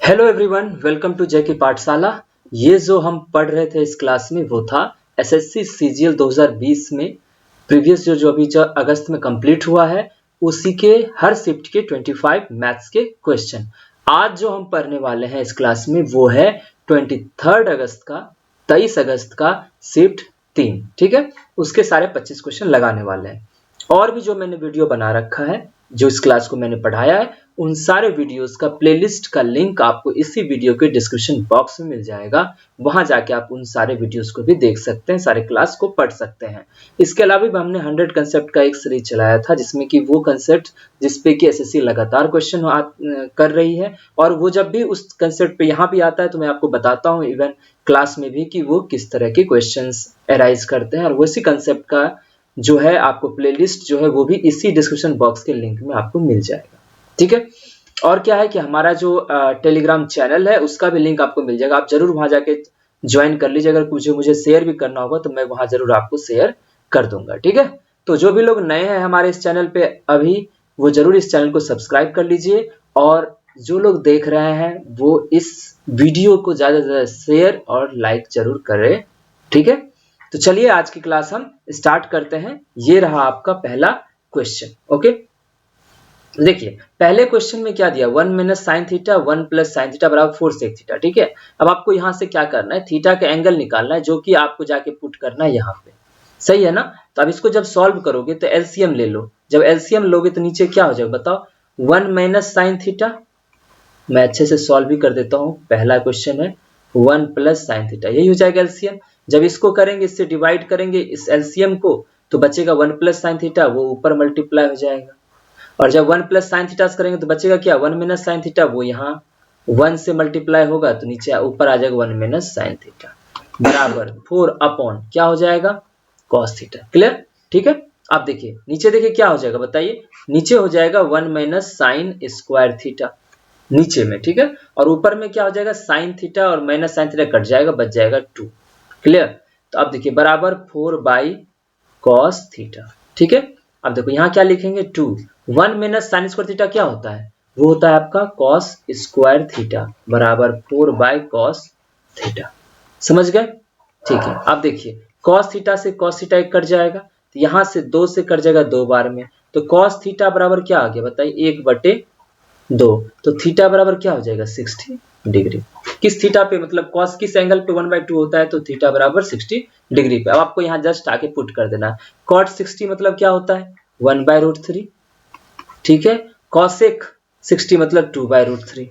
Hello everyone, welcome to जय की पाठशाला। ये जो हम पढ़ रहे थे इस क्लास में वो था एसएससी सीजीएल 2020 में प्रीवियस जो अभी अगस्त में कंप्लीट हुआ है उसी के हर शिफ्ट के 25 मैथ्स के क्वेश्चन। आज जो हम पढ़ने वाले हैं इस क्लास में वो है 23 अगस्त का 23 अगस्त का शिफ्ट 3। ठीक है, उसके सारे 25 क्वेश्चन लगाने वाले हैं। और भी जो मैंने वीडियो बना रखा है, जो इस क्लास को मैंने पढ़ाया है, उन सारे वीडियोस का प्लेलिस्ट का लिंक आपको इसी वीडियो के डिस्क्रिप्शन बॉक्स में मिल जाएगा। वहां जाके आप उन सारे वीडियोस को भी देख सकते हैं, सारे क्लास को पढ़ सकते हैं। इसके अलावा भी हमने 100 कंसेप्ट का एक सीरीज चलाया था जिसमें कि वो कंसेप्ट जिसपे कि एसएससी लगातार क्वेश्चन कर रही है, और वो जब भी उस कंसेप्ट पे यहाँ भी आता है तो मैं आपको बताता हूँ इवन क्लास में भी कि वो किस तरह के क्वेश्चंस अराइज करते हैं। और वैसी कंसेप्ट का जो है आपको प्लेलिस्ट जो है वो भी इसी डिस्क्रिप्शन बॉक्स के लिंक में आपको मिल जाएगा। ठीक है, और क्या है कि हमारा जो टेलीग्राम चैनल है उसका भी लिंक आपको मिल जाएगा। आप जरूर वहां जाके ज्वाइन कर लीजिए। अगर कुछ मुझे शेयर भी करना होगा तो मैं वहां जरूर आपको शेयर कर दूंगा। ठीक है, तो जो भी लोग नए हैं हमारे इस चैनल पे अभी, वो जरूर इस चैनल को सब्सक्राइब कर लीजिए, और जो लोग देख रहे हैं वो इस वीडियो को ज्यादा से ज्यादा शेयर और लाइक जरूर करें। ठीक है, तो चलिए आज की क्लास हम स्टार्ट करते हैं। ये रहा आपका पहला क्वेश्चन। ओके, देखिए पहले क्वेश्चन में क्या दिया, 1 minus sine theta 1 plus sine theta बराबर 4 सेक थीटा। ठीक है, अब आपको यहां से क्या करना है, थीटा का एंगल निकालना है, जो कि आपको जाके पुट करना है यहाँ पे। सही है ना। तो अब इसको जब सॉल्व करोगे तो एलसीएम ले लो। जब एलसीएम लोगे तो नीचे क्या हो जाएगा बताओ, 1 माइनस साइन थीटा। मैं अच्छे से सॉल्व भी कर देता हूँ। पहला क्वेश्चन है 1 प्लस साइन थीटा, यही हो जाएगा एलसीएम। जब इसको करेंगे, इससे डिवाइड करेंगे इस एलसीएम को, तो बचेगा 1 प्लस साइन थीटा, वो ऊपर मल्टीप्लाई हो जाएगा। और जब 1 प्लस साइन थीटा करेंगे तो बचेगा क्या, 1 माइनस साइन थीटा, वो यहाँ 1 से मल्टीप्लाई होगा तो नीचे ऊपर आ जाएगा 1 माइनस साइन थीटा बराबर 4 अपॉन क्या हो जाएगा, कॉस थीटा। क्लियर। ठीक है, आप देखिए नीचे, देखिए क्या हो जाएगा बताइए, नीचे हो जाएगा 1 माइनस साइन स्क्वायर थीटा नीचे में। ठीक है, और ऊपर में क्या हो जाएगा, साइन थीटा और माइनस साइन थीटा कट जाएगा, बच जाएगा 2। क्लियर। तो अब देखिए बराबर 4 बाई कॉस थीटा। ठीक है, अब देखो यहाँ क्या लिखेंगे, 2। 1 माइनस साइन स्क्वायर थीटा क्या होता है, वो होता है आपका कॉस स्क्वायर थीटा बराबर 4 बाई कॉस थीटा। समझ गए। ठीक है, अब देखिए कॉस थीटा से कॉस थीटा एक कट जाएगा, तो यहाँ से 2 से कट जाएगा 2 बार में, तो कॉस थीटा बराबर क्या आ गया बताइए, 1/2। तो थीटा बराबर क्या हो जाएगा, 60 डिग्री। किस थीटा पे, मतलब कॉस किस एंगल पे 1/2 होता है, तो थीटा बराबर 60 डिग्री पे। अब आपको यहाँ जस्ट आके पुट कर देना, कॉट 60 मतलब क्या होता है, 1/√3। ठीक है, कॉसेक 60 मतलब 2/√3।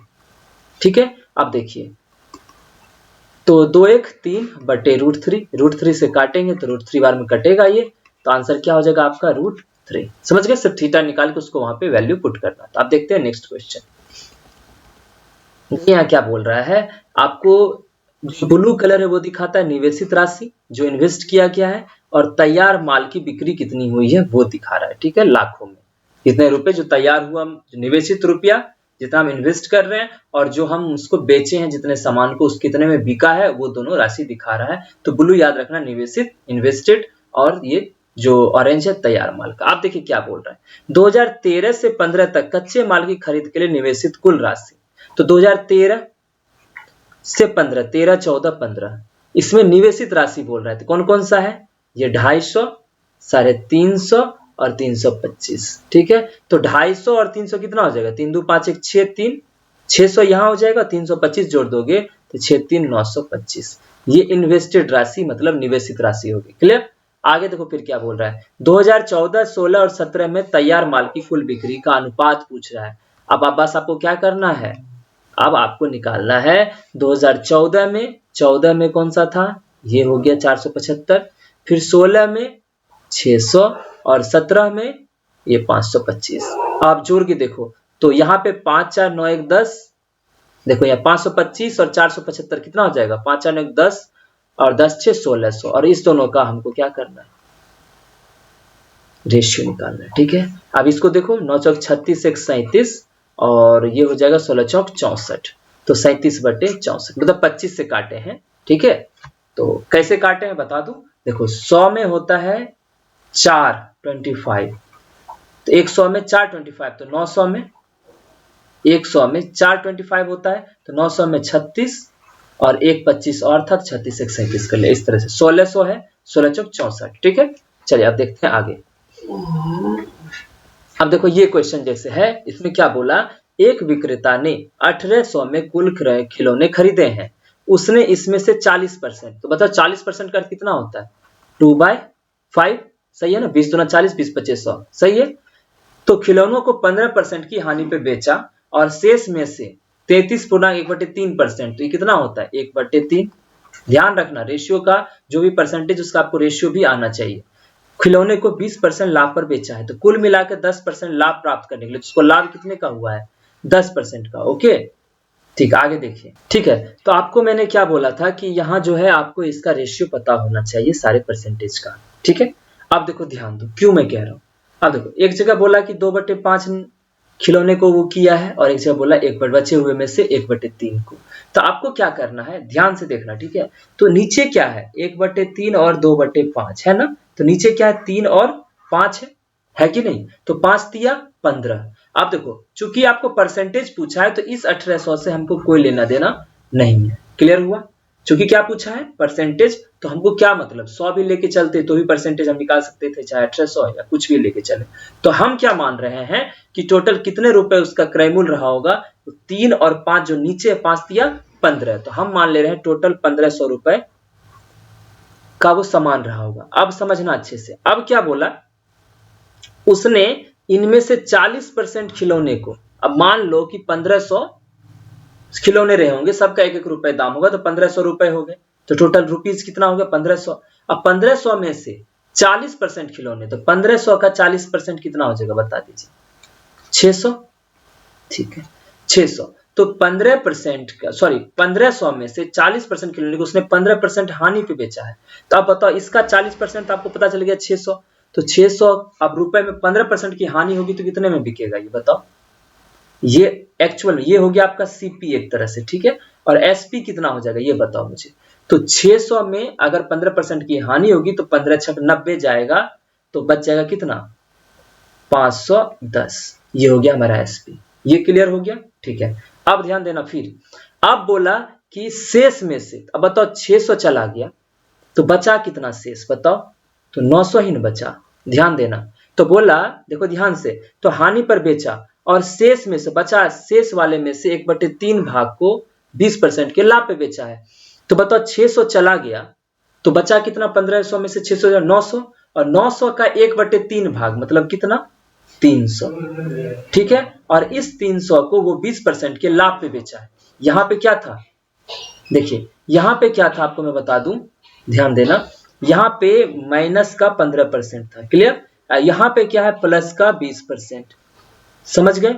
ठीक है, अब देखिए तो 2 1 3/√3, √3 से काटेंगे तो √3 बार में कटेगा ये, तो आंसर क्या हो जाएगा आपका √3। समझ गए, सिर्फ थीटा निकाल के उसको वहां पे वैल्यू पुट करना। तो आप देखते हैं नेक्स्ट क्वेश्चन। यहाँ क्या बोल रहा है, आपको जो ब्लू कलर है वो दिखाता है निवेशित राशि जो इन्वेस्ट किया गया है, और तैयार माल की बिक्री कितनी हुई है वो दिखा रहा है। ठीक है, लाखों में कितने रुपए जो तैयार हुआ, निवेशित रुपया जितना हम इन्वेस्ट कर रहे हैं, और जो हम उसको बेचे हैं जितने सामान को, उस कितने में बिका है, वो दोनों राशि दिखा रहा है। तो ब्लू याद रखना निवेशित, इन्वेस्टेड, और ये जो ऑरेंज है तैयार माल का। आप देखिए क्या बोल रहा है, 2013 से 15 तक कच्चे माल की खरीद के लिए निवेशित कुल राशि। तो 2013 से 15, 13 14 15, इसमें निवेशित राशि बोल रहा है, तो कौन कौन सा है, ये 250, 350 और 325। ठीक है, तो 250 और 300 कितना हो जाएगा, 3 2 5 1 6 3, 600 यहाँ हो जाएगा, 325 जोड़ दोगे तो 6 3 925। ये इन्वेस्टेड राशि मतलब निवेशित राशि होगी। क्लियर। आगे देखो फिर क्या बोल रहा है, 2014 16 और 17 में तैयार माल की कुल बिक्री का अनुपात पूछ रहा है। अब बस आपको क्या करना है, अब आपको निकालना है 2014 में, 14 में कौन सा था, ये हो गया 475, फिर 16 में 600 और 17 में ये 525। आप जोड़ के देखो तो यहाँ पे 5 4 9 1 10, देखो यहाँ 525 और 475 कितना हो जाएगा, 5 4 9 1 10 और 10 6 1600, और इस दोनों का हमको क्या करना है, रेशियो निकालना है। ठीक है, अब इसको देखो 9 चौक 36 1 37, और ये हो जाएगा 16 चौक 64, तो 37/64 मतलब 25 से काटे हैं। ठीक है, तो कैसे काटे हैं बता दूं, देखो 100 में होता है 4 25, तो 100 में 4 25, तो 900 में 100 में 425 होता है, तो 900 में 36 और 1 25 और था, 36 1 37 कर ले। इस तरह से 1600 है, 16 चौक 64। ठीक है, चलिए अब देखते हैं आगे। अब देखो ये क्वेश्चन जैसे है, इसमें क्या बोला, एक विक्रेता ने 1800 में कुल खिलौने खरीदे हैं, उसने इसमें से 40%, तो बताओ 40% का कितना होता है, 2/5, सही है ना, 20 दूना 40, 20 25 100, सही है। तो खिलौनों को 15% की हानि पे बेचा और शेष में से 33.1/3%, तो ये कितना होता है, 1/3। ध्यान रखना रेशियो का जो भी परसेंटेज उसका आपको रेशियो भी आना चाहिए। खिलौने को 20% लाभ पर बेचा है, तो कुल मिलाकर 10% लाभ प्राप्त करने के लिए उसको लाभ कितने का हुआ है, 10% का। ओके ठीक, आगे देखिए। ठीक है, तो आपको मैंने क्या बोला था कि यहाँ जो है आपको इसका रेशियो पता होना चाहिए सारे परसेंटेज का। ठीक है, अब देखो ध्यान दो क्यों मैं कह रहा हूँ। अब देखो एक जगह बोला कि 2/5 खिलौने को वो किया है, और एक जगह बोला बचे हुए में से 1/3 को। तो आपको क्या करना है, ध्यान से देखना। ठीक है, तो नीचे क्या है, 1/3 और 2/5 है ना, तो नीचे क्या है, 3 और 5 है कि नहीं, तो 5 तिया 15। अब देखो चूंकि आपको परसेंटेज पूछा है, तो इस 1800 से हमको कोई लेना देना नहीं है। क्लियर हुआ, चूंकि क्या पूछा है, परसेंटेज, तो हमको क्या मतलब 100 भी लेके चलते तो भी परसेंटेज हम निकाल सकते थे, चाहे 1800 या कुछ भी लेके चले। तो हम क्या मान रहे हैं कि टोटल कितने रुपए उसका क्रय मूल्य रहा होगा, तो 3 और 5 जो नीचे 5 तिया 15, तो हम मान ले रहे हैं टोटल 1500 रुपए का वो सामान रहा होगा। अब समझना अच्छे से, अब क्या बोला, उसने इनमें से 40% खिलौने को, अब मान लो कि 1500 खिलौने रहे होंगे, सबका 1-1 रुपए दाम होगा, तो 1500 रुपए हो गए, तो टोटल रुपीज कितना हो गया, 1500। अब 1500 में से 40% खिलौने, तो 1500 का 40% कितना हो जाएगा बता दीजिए, 600। ठीक है, 600, तो 15% का, सॉरी 1500 में से 40% खिलौने को उसने 15% हानि पे बेचा है। तो आप बताओ इसका 40% आपको पता चल गया 600, तो 600 अब रुपए में 15% की हानि होगी तो कितने में बिकेगा ये बताओ। ये एक्चुअल में ये हो गया आपका सीपी एक तरह से। ठीक है, और एसपी कितना हो जाएगा ये बताओ मुझे। तो 600 में अगर 15% की हानि होगी तो 15 छक 90 जाएगा, तो बच जाएगा कितना, 510। ये हो गया हमारा एसपी। ये क्लियर हो गया। ठीक है, अब ध्यान देना, फिर अब बोला कि शेष में से, अब बताओ 600 चला गया तो बचा कितना शेष बताओ, तो 900 ही न बचा। ध्यान देना, तो बोला देखो ध्यान से, तो हानि पर बेचा और शेष में से बचा, शेष वाले में से 1/3 भाग को 20% के लाभ पे बेचा है। तो बताओ 600 चला गया तो बचा कितना, 1500 में से 600 900, और 900 का 1/3 भाग मतलब कितना, 300। ठीक है, और इस 300 को वो 20% के लाभ पे बेचा है। यहाँ पे क्या था, देखिए यहाँ पे क्या था आपको मैं बता दूं, ध्यान देना, यहाँ पे माइनस का 15% था। क्लियर, यहाँ पे क्या है, प्लस का 20%। समझ गए,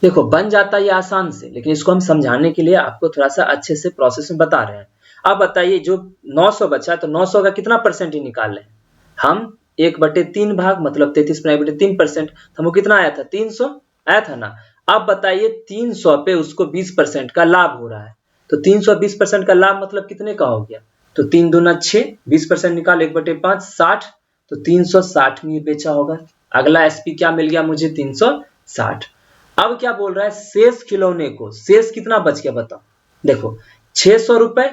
देखो बन जाता है ये आसान से, लेकिन इसको हम समझाने के लिए आपको थोड़ा सा अच्छे से प्रोसेस में बता रहे हैं। अब बताइए जो 900 बचा, तो 900 का कितना परसेंट ही निकाल रहे हैं हम, 1/3 भाग मतलब 33.3%, हमको कितना आया था, 300 आया था ना। अब बताइए 300 पे उसको 20% का लाभ हो रहा है, तो 300 20% का लाभ मतलब कितने का हो गया, तो 3 दूना 6, 20% निकाल 1/5 60, तो 360 में बेचा होगा। अगला एसपी क्या मिल गया मुझे, 360। अब क्या बोल रहा है, शेष खिलौने को, शेष कितना बच गया बताओ, देखो 600 रुपए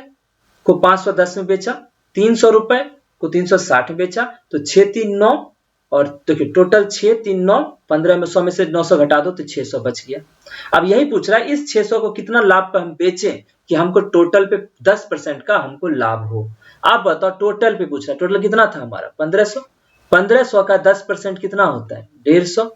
को 510 में बेचा, 300 रुपए को 360 में बेचा, तो 639, और देखिए टोटल 639, 15 में 100 में से 900 घटा दो तो 600 बच गया। अब यही पूछ रहा है इस 600 को कितना लाभ पर हम बेचें कि हमको टोटल पे 10% का हमको लाभ हो। आप बताओ टोटल पे पूछ रहा है, टोटल कितना था हमारा 1500, 1500 का 10% कितना होता है, 150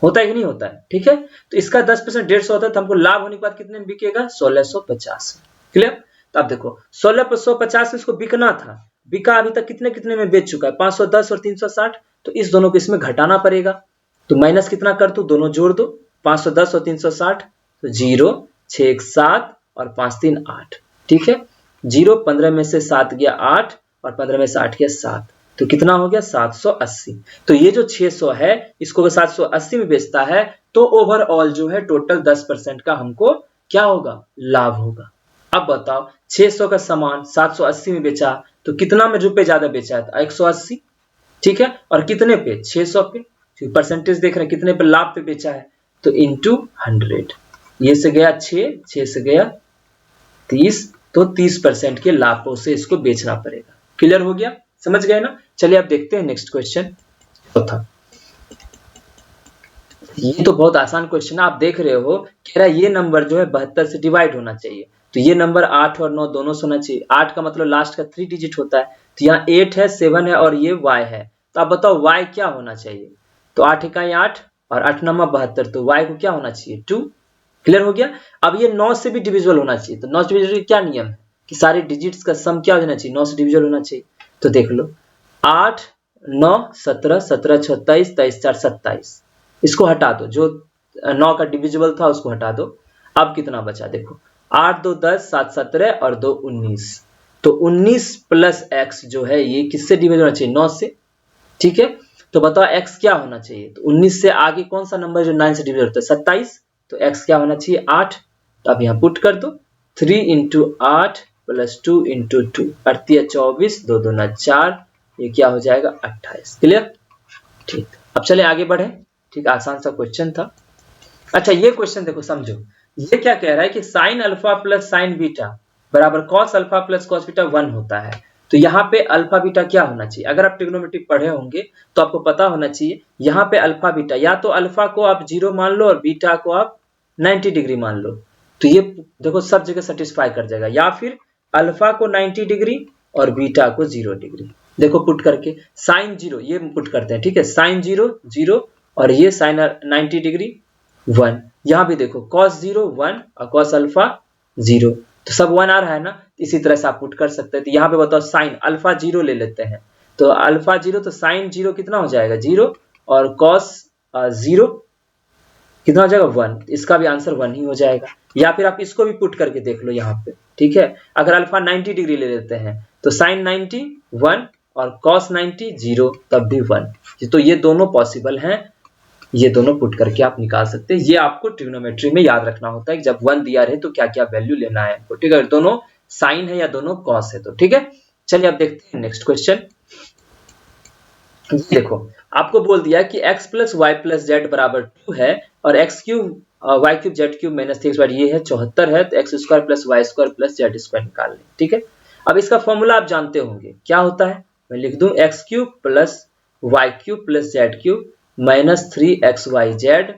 होता है कि नहीं होता है। ठीक है, तो इसका 10% 150 होता है, तो हमको लाभ होने के बाद कितने में बिकेगा, 1650। क्लियर, तो अब देखो 1650 इसको बिकना था, बिका अभी तक कितने कितने में बेच चुका है, 510 और 360, तो इस दोनों को इसमें घटाना पड़ेगा, तो माइनस कितना कर दो, दोनों जोड़ दो, 510 और 360, तो 0 6 1 7 और 5 3 8। ठीक है, 0 15 में से 7 गया 8 और 15 में से 8 गया 7, तो कितना हो गया 780। तो ये जो 600 है इसको अगर 780 में बेचता है तो ओवरऑल जो है टोटल 10% का हमको क्या होगा, लाभ होगा। अब बताओ 600 का सामान 780 में बेचा तो कितना में रुपए ज्यादा बेचा था, 180। ठीक है, और कितने पे, 600 पे, परसेंटेज देख रहे हैं कितने पे लाभ पे बेचा है, तो इंटू 100, ये से गया 6 से गया 30, तो 30% के लाभों से इसको बेचना पड़ेगा। क्लियर हो गया, समझ गए ना। चलिए अब देखते हैं नेक्स्ट क्वेश्चन चौथा। ये तो बहुत आसान क्वेश्चन है, आप देख रहे हो कह रहा है ये नंबर जो है 72 से डिवाइड होना चाहिए, तो ये नंबर 8 और 9 दोनों से होना चाहिए। 8 का मतलब लास्ट का 3 डिजिट होता है, तो यहाँ 8 है, 7 है और ये y है, तो आप बताओ y क्या होना चाहिए। तो 8 इकाई 8 और 8 नमा 72, तो y को क्या होना चाहिए 2। क्लियर हो गया। अब ये 9 से भी डिविजिबल होना चाहिए, तो 9 से डिविजिबल क्या नियम है कि सारे डिजिट्स का सम क्या होना चाहिए 9 से डिविजिबल होना चाहिए। तो देख लो 8 9 17, 17 26, 23 4 27, इसको हटा दो, जो 9 का डिविजिबल था उसको हटा दो। अब कितना बचा देखो 8 2 10, 7 17 और 2 19, तो 19 प्लस x जो है ये किससे डिवाइड होना चाहिए 9 से। ठीक है, तो बताओ x क्या होना चाहिए। तो 19 से आगे कौन सा नंबर जो 9 से डिवाइड होता है 27, तो x क्या होना चाहिए 8। तो अब यहाँ पुट कर दो 3 इंटू 8 प्लस 2 इंटू 2, 24, 2 2 4, ये क्या हो जाएगा 28। क्लियर, ठीक। अब चले आगे बढ़े। ठीक, आसान सा क्वेश्चन था। अच्छा ये क्वेश्चन देखो समझो, ये क्या कह रहा है कि sine alpha plus sine beta बराबर cos alpha plus cos beta 1 होता है। तो यहाँ पे अल्फा बीटा क्या होना चाहिए, अगर आप ट्रिग्नोमेट्री पढ़े होंगे तो आपको पता होना चाहिए यहाँ पे अल्फा बीटा, या तो अल्फा को आप 0 मान लो और बीटा को आप 90 डिग्री मान लो, तो ये देखो सब जगह सेटिस्फाई कर जाएगा, या फिर अल्फा को 90 डिग्री और बीटा को 0 डिग्री। देखो पुट करके साइन 0 ये पुट करते हैं, ठीक है, साइन 0 0 और ये साइन 90 डिग्री 1, यहाँ भी देखो cos 0 1 और cos अल्फा 0, तो सब 1 आ रहा है ना, इसी तरह से आप पुट कर सकते हैं। तो यहाँ पे बताओ साइन अल्फा 0 ले लेते हैं, तो अल्फा 0 तो साइन 0 कितना हो जाएगा 0 और cos 0 कितना हो जाएगा 1, इसका भी आंसर 1 ही हो जाएगा। या फिर आप इसको भी पुट करके देख लो यहाँ पे, ठीक है, अगर अल्फा 90 डिग्री ले लेते हैं तो साइन 90 1 और cos 90 0, तब भी 1, तो ये दोनों पॉसिबल हैं, ये दोनों पुट करके आप निकाल सकते हैं। ये आपको ट्रिग्नोमेट्री में याद रखना होता है कि जब 1 दिया रहे तो क्या क्या वैल्यू लेना है आपको, ठीक है, दोनों साइन है या दोनों कॉस है, तो ठीक है। चलिए अब देखते हैं नेक्स्ट क्वेश्चन। देखो आपको बोल दिया कि x plus y plus z बराबर 2 है और x cube y cube z cube minus 3 ये है 74 है, तो x square plus y square plus z square निकाल लें। ठीक है, अब इसका फॉर्मूला आप जानते होंगे क्या होता है, मैं लिख दूं x cube plus y cube plus z cube minus 3xyz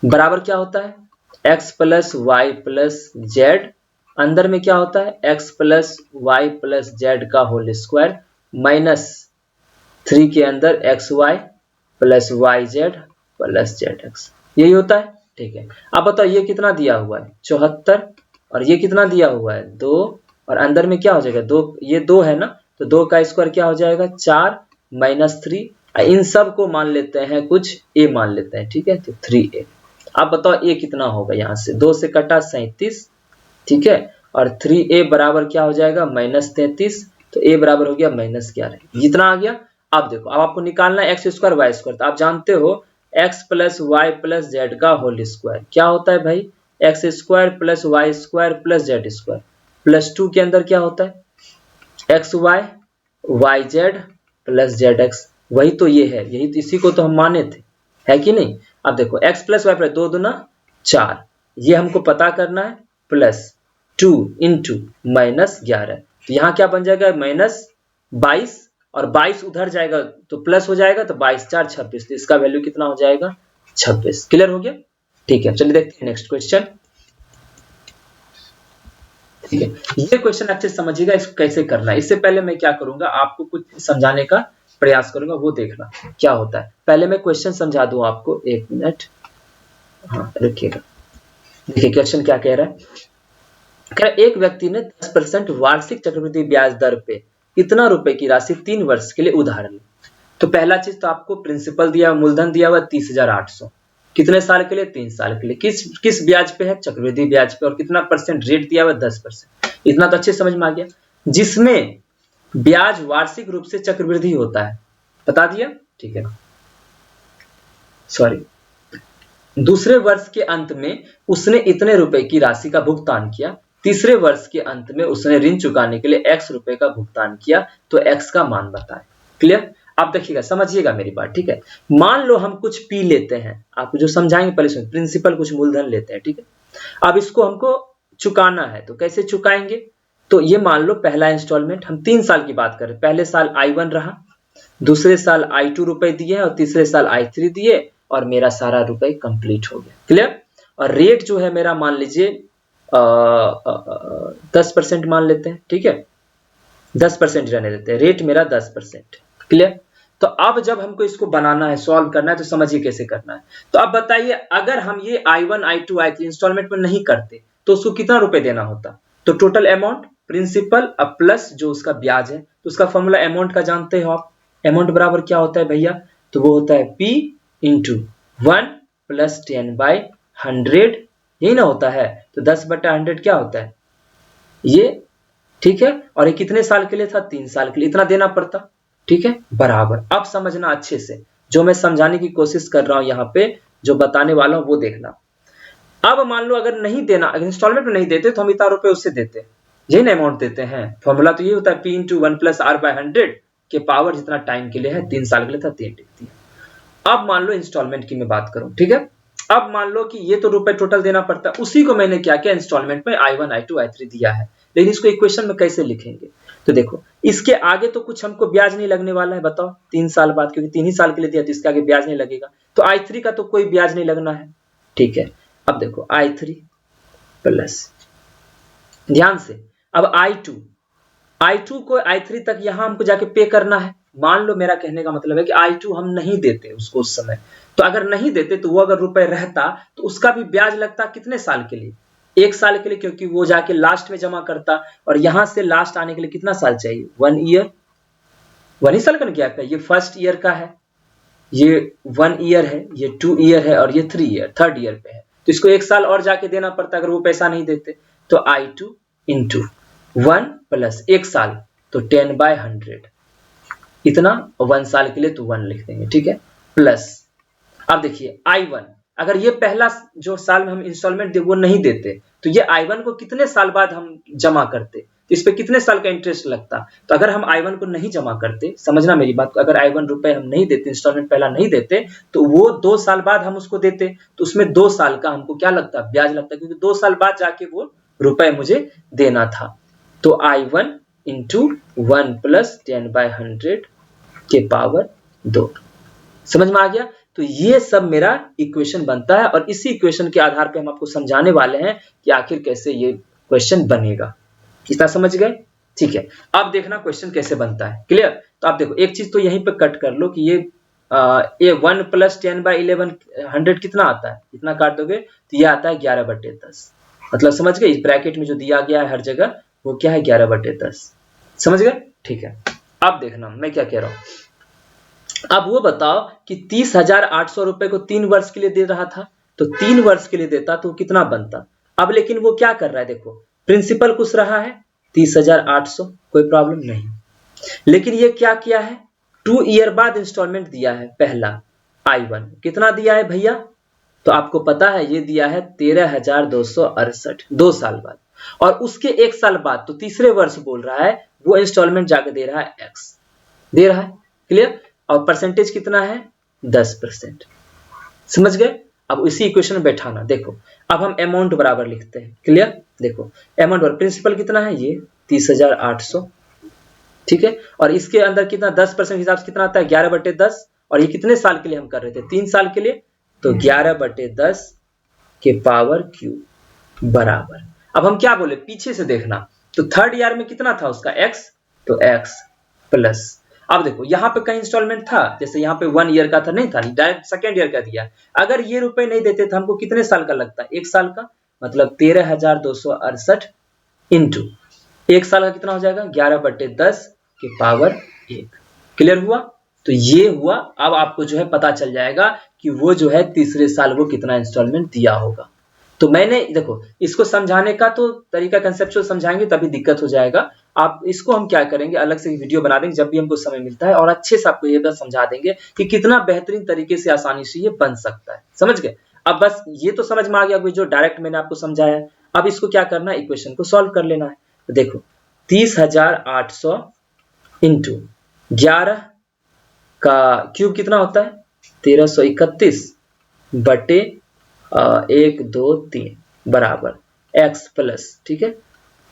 बराबर क्या होता है x plus y plus z, अंदर में क्या होता है x plus y plus z का होल स्क्वायर माइनस 3 के अंदर xy plus y z plus z x, यही होता है। ठीक है, अब बताओ ये कितना दिया हुआ है 74 और ये कितना दिया हुआ है 2, और अंदर में क्या हो जाएगा 2, ये 2 है ना, तो 2 का स्क्वायर क्या हो जाएगा 4 माइनस 3, इन सब को मान लेते हैं कुछ a मान लेते हैं, ठीक है, तो 3a। अब बताओ a कितना होगा, यहाँ से 2 से कटा 37, ठीक है, और 3a बराबर क्या हो जाएगा माइनस 33, तो a बराबर हो गया माइनस 11, जितना आ गया। अब देखो अब आपको निकालना है एक्स स्क्वायर वाई स्क्वायर, तो आप जानते हो x plus y plus z का होल स्क्वायर क्या होता है भाई, x square plus y square plus z square plus 2 के अंदर क्या होता है x y y z plus z x, वही तो ये है, यही तो इसी को तो हम माने थे, है कि नहीं। अब देखो x प्लस वाई प्लस 2 दूना 4, ये हमको पता करना है, प्लस 2 इंटू माइनस 11, तो यहाँ क्या बन जाएगा माइनस 22 और 22 उधर जाएगा तो प्लस हो जाएगा, तो 22 4 26, तो इसका वैल्यू कितना हो जाएगा 26। क्लियर हो गया, ठीक है। चलिए देखते हैं नेक्स्ट क्वेश्चन। ठीक है, ये क्वेश्चन अच्छे से समझिएगा इसको कैसे करना है। इससे पहले मैं क्या करूंगा, आपको कुछ समझाने का प्रयास करूंगा, वो देखना क्या होता है। पहले मैं क्वेश्चन समझा दूं आपको, 1 मिनट, हाँ रुकिएगा। देखिए क्वेश्चन क्या कह रहा है, कह रहा है एक व्यक्ति ने 10% वार्षिक चक्रवृद्धि ब्याज दर पे इतना रुपए की राशि 3 वर्ष के लिए उधार ली। तो पहला चीज तो आपको प्रिंसिपल दिया, मूलधन दिया हुआ 30,800, कितने साल के लिए 3 साल के लिए, किस ब्याज पे है चक्रवृद्धि ब्याज पे, और कितना परसेंट रेट दिया हुआ 10%, इतना तो अच्छे समझ में आ गया। जिसमें ब्याज वार्षिक रूप से चक्रवृद्धि होता है, बता दिया, ठीक है। सॉरी, दूसरे वर्ष के अंत में उसने इतने रुपए की राशि का भुगतान किया, तीसरे वर्ष के अंत में उसने ऋण चुकाने के लिए x रुपए का भुगतान किया, तो x का मान बताएं। क्लियर, आप देखिएगा, समझिएगा मेरी बात, ठीक है। मान लो हम कुछ पी लेते हैं, आपको जो समझाएंगे पहले सुन, प्रिंसिपल कुछ मूलधन लेते हैं, ठीक है। अब इसको हमको चुकाना है, तो कैसे चुकाएंगे? तो ये मान लो पहला इंस्टॉलमेंट, हम 3 साल की बात करें, पहले साल I1 रहा, दूसरे साल I2 रुपए दिए और तीसरे साल I3 दिए और मेरा सारा रुपए कंप्लीट हो गया। क्लियर? और रेट जो है मेरा मान लीजिए 10% मान लेते हैं, ठीक है, 10% रहने देते हैं, रेट मेरा 10%। क्लियर? तो अब जब हमको इसको बनाना है, सॉल्व करना है, तो समझिए कैसे करना है। तो अब बताइए, अगर हम ये I1 I2 I3 इंस्टॉलमेंट में नहीं करते तो उसको कितना रुपए देना होता? तो टोटल अमाउंट प्रिंसिपल अब प्लस जो उसका ब्याज है, तो उसका फॉर्मूला अमाउंट का जानते हो आप, अमाउंट बराबर क्या होता है भैया? तो वो होता है P इंटू 1 प्लस 10/100, यही ना होता है। तो 10/100 क्या होता है ये, ठीक है। और ये कितने साल के लिए था? 3 साल के लिए, इतना देना पड़ता, ठीक है, बराबर। अब समझना अच्छे से, जो मैं समझाने की कोशिश कर रहा हूं यहाँ पे, जो बताने वाला हूं वो देखना। अब मान लो अगर नहीं देना, अगर इंस्टॉलमेंट में नहीं देते तो हम इतना रुपए उससे देते, यही ना अमाउंट देते हैं। फॉर्मूला तो ये होता है P इंटू 1 प्लस R/100 के पावर जितना टाइम के लिए है, 3 साल के लिए था 3 लिख दिया। अब मान लो इंस्टॉलमेंट की मैं बात करूं, ठीक है। अब मान लो कि ये तो रुपए टोटल देना पड़ता, उसी को मैंने क्या किया, इंस्टॉलमेंट में I1 I2 I3 दिया है। लेकिन इसको इक्वेशन में कैसे लिखेंगे? तो देखो, इसके आगे तो कुछ हमको ब्याज नहीं लगने वाला है, बताओ 3 साल बाद, क्योंकि 3 ही साल के लिए दिया तो इसके आगे ब्याज नहीं लगेगा। तो I3 का तो कोई ब्याज नहीं लगना है, ठीक है। अब देखो I3 प्लस, ध्यान से, अब I2 को I3 तक यहां हमको जाके पे करना है। मान लो, मेरा कहने का मतलब है कि I2 हम नहीं देते उसको उस समय, तो अगर नहीं देते तो वो अगर रुपए रहता तो उसका भी ब्याज लगता कितने साल के लिए? 1 साल के लिए, क्योंकि वो जाके लास्ट में जमा करता, और यहां से लास्ट आने के लिए कितना साल चाहिए? 1 ईयर, 1 ही साल का गैप है। ये फर्स्ट ईयर का है, ये 1 ईयर है, ये 2 ईयर है और ये 3 ईयर, थर्ड ईयर पे है, तो इसको 1 साल और जाके देना पड़ता अगर वो पैसा नहीं देते। तो I2 इंटू 1 प्लस 1 साल, तो 10/100, इतना 1 साल के लिए तो 1 लिख देंगे, ठीक है, प्लस। अब देखिए I1, अगर ये पहला जो साल में हम इंस्टॉलमेंट वो नहीं देते तो ये I1 को कितने साल बाद हम जमा करते, इस पे कितने साल का इंटरेस्ट लगता? तो अगर हम I1 को नहीं जमा करते, समझना मेरी बात को, अगर I1 रुपए हम नहीं देते, इंस्टॉलमेंट पहला नहीं देते, तो वो 2 साल बाद हम उसको देते, तो उसमें 2 साल का हमको क्या लगता? ब्याज लगता, क्योंकि 2 साल बाद जाके वो रुपए मुझे देना था। तो I1 इंटू 1 प्लस 10/100 के पावर 2, समझ में आ गया? तो ये सब मेरा इक्वेशन बनता है, और इसी इक्वेशन के आधार पे हम आपको समझाने वाले हैं कि आखिर कैसे ये क्वेश्चन बनेगा। कितना समझ गए? ठीक है, अब देखना क्वेश्चन कैसे बनता है। क्लियर? तो आप देखो, एक चीज तो यहीं पे कट कर लो कि ये 1 प्लस 10/1100 कितना आता है, इतना काट दोगे तो ये आता है 11/10। मतलब समझ गए, इस ब्रैकेट में जो दिया गया है हर जगह वो क्या है? 11/10। समझ गए? ठीक है, अब देखना मैं क्या कह रहा हूं। अब वो बताओ कि 30,800 रुपए को 3 वर्ष के लिए दे रहा था, तो 3 वर्ष के लिए देता तो कितना बनता? अब लेकिन वो क्या कर रहा है, देखो प्रिंसिपल कुछ रहा है 30,800, कोई प्रॉब्लम नहीं, लेकिन ये क्या किया है, 2 ईयर बाद इंस्टॉलमेंट दिया है पहला I1, कितना दिया है भैया? तो आपको पता है ये दिया है 13,268, 2 साल बाद, और उसके 1 साल बाद, तो तीसरे वर्ष बोल रहा है, वो इंस्टॉलमेंट जाके दे रहा है X दे रहा है। क्लियर? और परसेंटेज कितना है? 10%। समझ गए? अब इसी इक्वेशन में बैठाना, देखो अब हम अमाउंट बराबर लिखते हैं। क्लियर? देखो अमाउंट बराबर प्रिंसिपल कितना है, ये 30,800, ठीक है, और इसके अंदर कितना 10% हिसाब से कितना आता है 11/10, और ये कितने साल के लिए हम कर रहे थे? 3 साल के लिए, तो 11/10 के पावर क्यूब बराबर। अब हम क्या बोले, पीछे से देखना, तो थर्ड ईयर में कितना था उसका x, तो x प्लस, अब देखो यहाँ पे कहीं इंस्टॉलमेंट था, जैसे यहाँ पे 1 ईयर का था, नहीं था, डायरेक्ट सेकेंड ईयर का दिया। अगर ये रुपए नहीं देते तो हमको कितने साल का लगता है? 1 साल का, मतलब 13,268 इंटू 1 साल का कितना हो जाएगा? 11/10 के पावर 1। क्लियर हुआ? तो ये हुआ। अब आपको जो है पता चल जाएगा कि वो जो है तीसरे साल वो कितना इंस्टॉलमेंट दिया होगा। तो मैंने देखो इसको समझाने का तो तरीका कंसेप्चुअल समझाएंगे तभी दिक्कत हो जाएगा। आप इसको हम क्या करेंगे, अलग से वीडियो बना देंगे जब भी हमको समय मिलता है, और अच्छे से आपको ये बात समझा देंगे कि कितना बेहतरीन तरीके से आसानी से ये बन सकता है। समझ गए? अब बस ये तो समझ में आ गया जो डायरेक्ट मैंने आपको समझाया है। अब इसको क्या करना है, इक्वेशन को सॉल्व कर लेना है। तो देखो 30,800 इंटू 11 का क्यूब कितना होता है 1331 बटे 1 2 3 बराबर x प्लस, ठीक है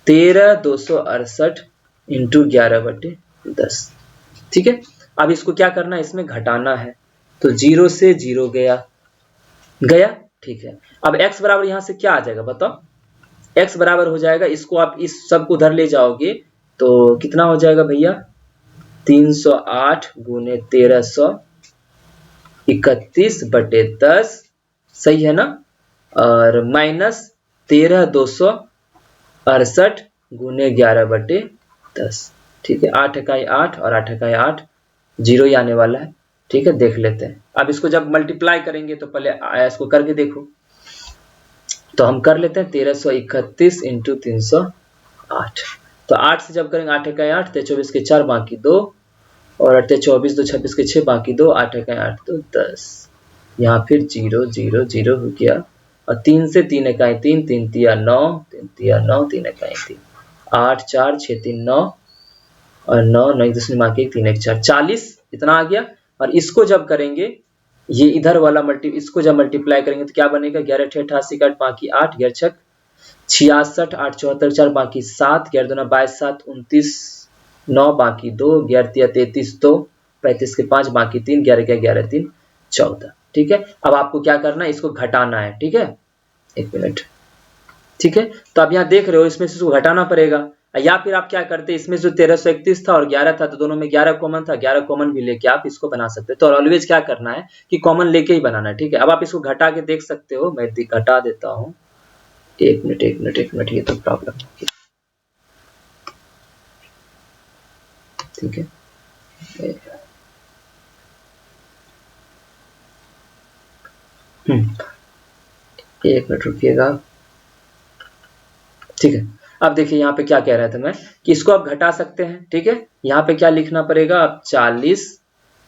13,268 इंटू 11/10, ठीक है। अब इसको क्या करना है, इसमें घटाना है, तो 0 से 0 गया, ठीक है। अब x बराबर यहां से क्या आ जाएगा बताओ, x बराबर हो जाएगा, इसको आप इस सब को उधर ले जाओगे तो कितना हो जाएगा भैया 308 गुने 1331/10, सही है ना, और माइनस 13,268 गुने 11/10, ठीक है 8 इकाई 8 और 8 इकाई 8, 0 ही आने वाला है, ठीक है। देख लेते हैं, अब इसको जब मल्टीप्लाई करेंगे तो पहले इसको करके देखो, तो हम कर लेते हैं 1331 इंटू 308, तो 8 से जब करेंगे 8 इकाई 8, 24 के 4 बाकी 2, और 8 24 2 26 के 6 बाकी 2, 8 इकाई 8 तो 10, यहाँ फिर 0 0 0 हो गया, और 3 से 3 इकाई 3, 3 तिया 9, 3 तिया 9, 3 इकाई 3, 8 4 6 3 9, और 9 9 दशमलव बाकी 1 3 1 4 40, इतना आ गया। और इसको जब करेंगे ये इधर वाला इसको जब मल्टीप्लाई करेंगे तो क्या बनेगा 11 6 88 8 बाकी 8, 11 6 66 8 74 4 बाकी 7, 11 2 22 7 29 9 बाकी 2, 11 3 33 2, 35 के 5 बाकी 3, 11 के 11 3 14, ठीक है। अब आपको क्या करना है, इसको घटाना है, ठीक है, एक मिनट, ठीक है। तो आप यहाँ देख रहे हो इसमें से इसको घटाना पड़ेगा, या फिर आप क्या करते, इसमें जो 1331 था और 11 था तो दोनों में 11 कॉमन था, 11 कॉमन भी लेके आप इसको बना सकते हैं। तो ऑलवेज क्या करना है कि कॉमन लेके ही बनाना है, ठीक है। अब आप इसको घटा के देख सकते हो, मैं घटा देता हूँ, एक मिनट, ये तो प्रॉब्लम है, ठीक है। एक मिनट रुकिएगा, ठीक है। अब देखिए यहाँ पे क्या कह रहा था मैं कि इसको आप घटा सकते हैं, ठीक है। यहाँ पे क्या लिखना पड़ेगा, अब 40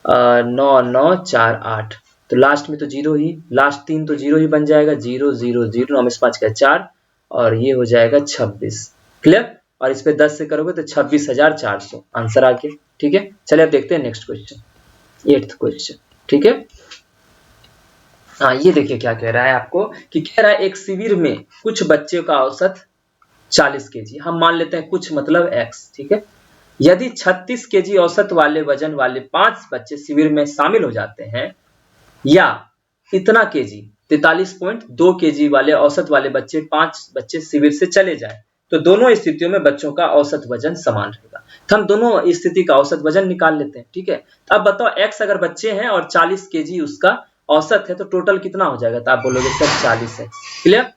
9 9 4 8, तो लास्ट में तो 0 ही, लास्ट 3 तो 0 ही बन जाएगा, 0 0 0, 9 में 5 का 4, और ये हो जाएगा 26, क्लियर। और इस पे 10 से करोगे तो 26,400 आंसर आ गया, ठीक है। चलिए अब देखते हैं नेक्स्ट क्वेश्चन, 8th क्वेश्चन, ठीक है। हाँ ये देखिए क्या कह रहा है आपको, कि कह रहा है एक शिविर में कुछ बच्चों का औसत 40 केजी, हम मान लेते हैं कुछ मतलब x, ठीक है। यदि 36 केजी औसत वाले वजन वाले 5 बच्चे शिविर में शामिल हो जाते हैं, या इतना केजी 43.2 केजी वाले औसत वाले 5 बच्चे शिविर से चले जाएं, तो दोनों स्थितियों में बच्चों का औसत वजन समान रहेगा। तो हम दोनों स्थिति का औसत वजन निकाल लेते हैं, ठीक है। तो अब बताओ x अगर बच्चे हैं और 40 केजी उसका औसत है, तो टोटल कितना हो जाएगा, तो आप बोलोगे सर 40 है, क्लियर।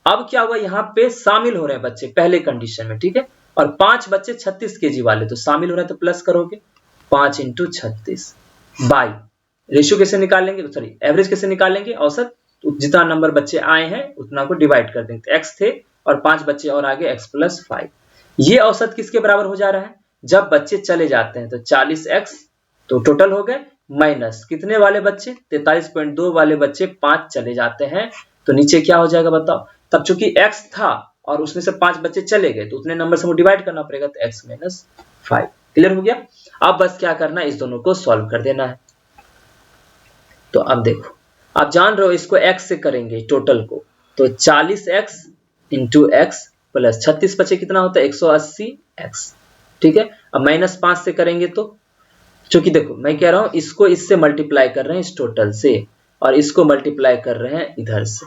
अब क्या हुआ, यहाँ पे शामिल हो रहे हैं बच्चे पहले कंडीशन में, ठीक है, और 5 बच्चे 36 केजी वाले, तो शामिल हो रहे हैं तो प्लस करोगे 5 इंटू 36 बाई, रेशियो कैसे निकालेंगे, तो सॉरी एवरेज कैसे निकालेंगे, औसत, तो जितना नंबर बच्चे आए हैं उतना को डिवाइड कर देंगे, तो x थे और 5 बच्चे और आगे x प्लस 5, ये औसत किसके बराबर हो जा रहा है, जब बच्चे चले जाते हैं, तो 40x तो टोटल हो गए, माइनस कितने वाले बच्चे 43.2 वाले बच्चे 5 चले जाते हैं, तो नीचे क्या हो जाएगा बताओ, तब चूंकि x था और उसमें से 5 बच्चे चले गए तो उतने नंबर से डिवाइड करना पड़ेगा, तो x माइनस 5, क्लियर हो गया। अब बस क्या करना है, इस दोनों को सॉल्व कर देना है। तो अब देखो, आप जान रहे हो इसको x से करेंगे टोटल को, तो 40x इंटू x प्लस 36 बचे कितना होता है 180x, ठीक है। अब माइनस 5 से करेंगे तो, क्योंकि देखो मैं कह रहा हूं इसको इससे मल्टीप्लाई कर रहे हैं इस टोटल से, और इसको मल्टीप्लाई कर रहे हैं इधर से,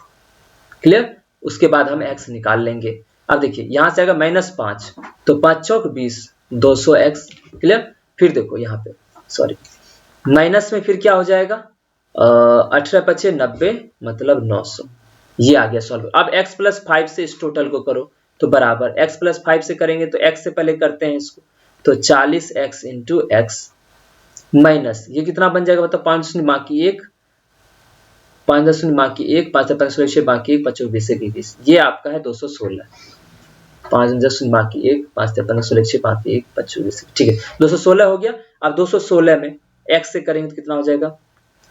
क्लियर। उसके बाद हम x निकाल लेंगे। अब देखिए यहां से आएगा -5, तो 5 चौक 20, 200x, क्लियर। फिर देखो यहाँ पे सॉरी माइनस में फिर क्या हो जाएगा 18 पचे 90 मतलब 900, ये आ गया सॉल्व। अब x प्लस 5 से इस टोटल को करो, तो बराबर x प्लस 5 से करेंगे तो x से पहले करते हैं इसको, तो 40x इंटू x माइनस ये कितना बन जाएगा मतलब 5 बाकी 1, 5 दशमलव बाकी 1, 5 5 बाकी 1, 5 20 21, ये आपका है 216, 5 दशमलव बाकी 1, 5 5 बाकी 1, 5 20, ठीक है 216 हो गया। अब 216 में x से करेंगे तो कितना हो जाएगा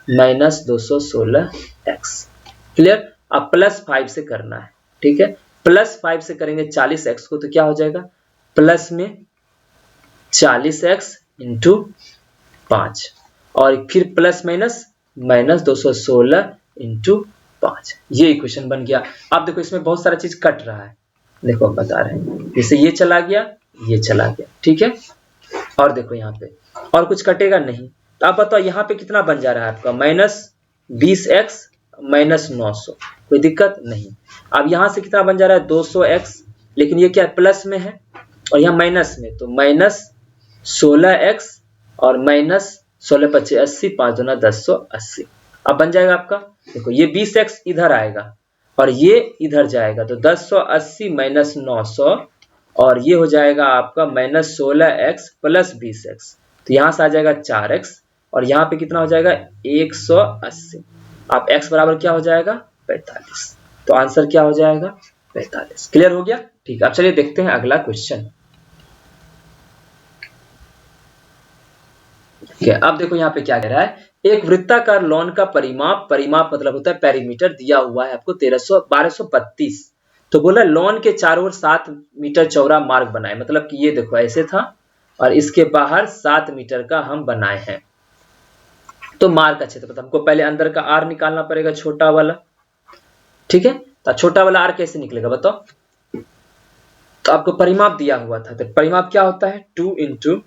-216x, क्लियर। अब प्लस 5 से करना है, ठीक है, प्लस 5 से करेंगे 40x को, तो क्या हो जाएगा प्लस में 40x इंटू 5, और फिर प्लस माइनस माइनस 216 इंटू 5, ये इक्वेशन बन गया। अब देखो इसमें बहुत सारा चीज कट रहा है, देखो हम बता रहे हैं, जैसे ये चला गया, ये चला गया, ठीक है। और देखो यहाँ पे और कुछ कटेगा नहीं, तो आप बताओ यहाँ पे कितना बन जा रहा है आपका, -20x माइनस 900, कोई दिक्कत नहीं। अब यहाँ से कितना बन जा रहा है, 200x, लेकिन ये क्या है, प्लस में है और यहाँ माइनस में, तो -16x और -16 × 25 80, 5 दूना 1080। अब बन जाएगा आपका, देखो ये 20x इधर आएगा और ये इधर जाएगा, तो 1080 माइनस 900, और ये हो जाएगा आपका -16x प्लस 20x, तो यहाँ से आ जाएगा 4x, और यहाँ पे कितना हो जाएगा 180। आप x बराबर क्या हो जाएगा 45, तो आंसर क्या हो जाएगा 45। क्लियर हो गया, ठीक है। अब चलिए देखते हैं अगला क्वेश्चन। अब देखो यहाँ पे क्या कह रहा है, एक वृत्ताकार लॉन का परिमाप मतलब होता है पेरीमीटर, दिया हुआ है आपको 1232। तो बोला लॉन के चारों ओर 7 मीटर चौड़ा मार्ग बनाए, मतलब कि ये देखो ऐसे था और इसके बाहर 7 मीटर का हम बनाए हैं। तो मार्ग का क्षेत्रफल, तो हमको पहले अंदर का आर निकालना पड़ेगा, छोटा वाला, ठीक है। तो छोटा वाला आर कैसे निकलेगा बताओ, तो आपको परिमाप दिया हुआ था, तो परिमाप क्या होता है 2 ×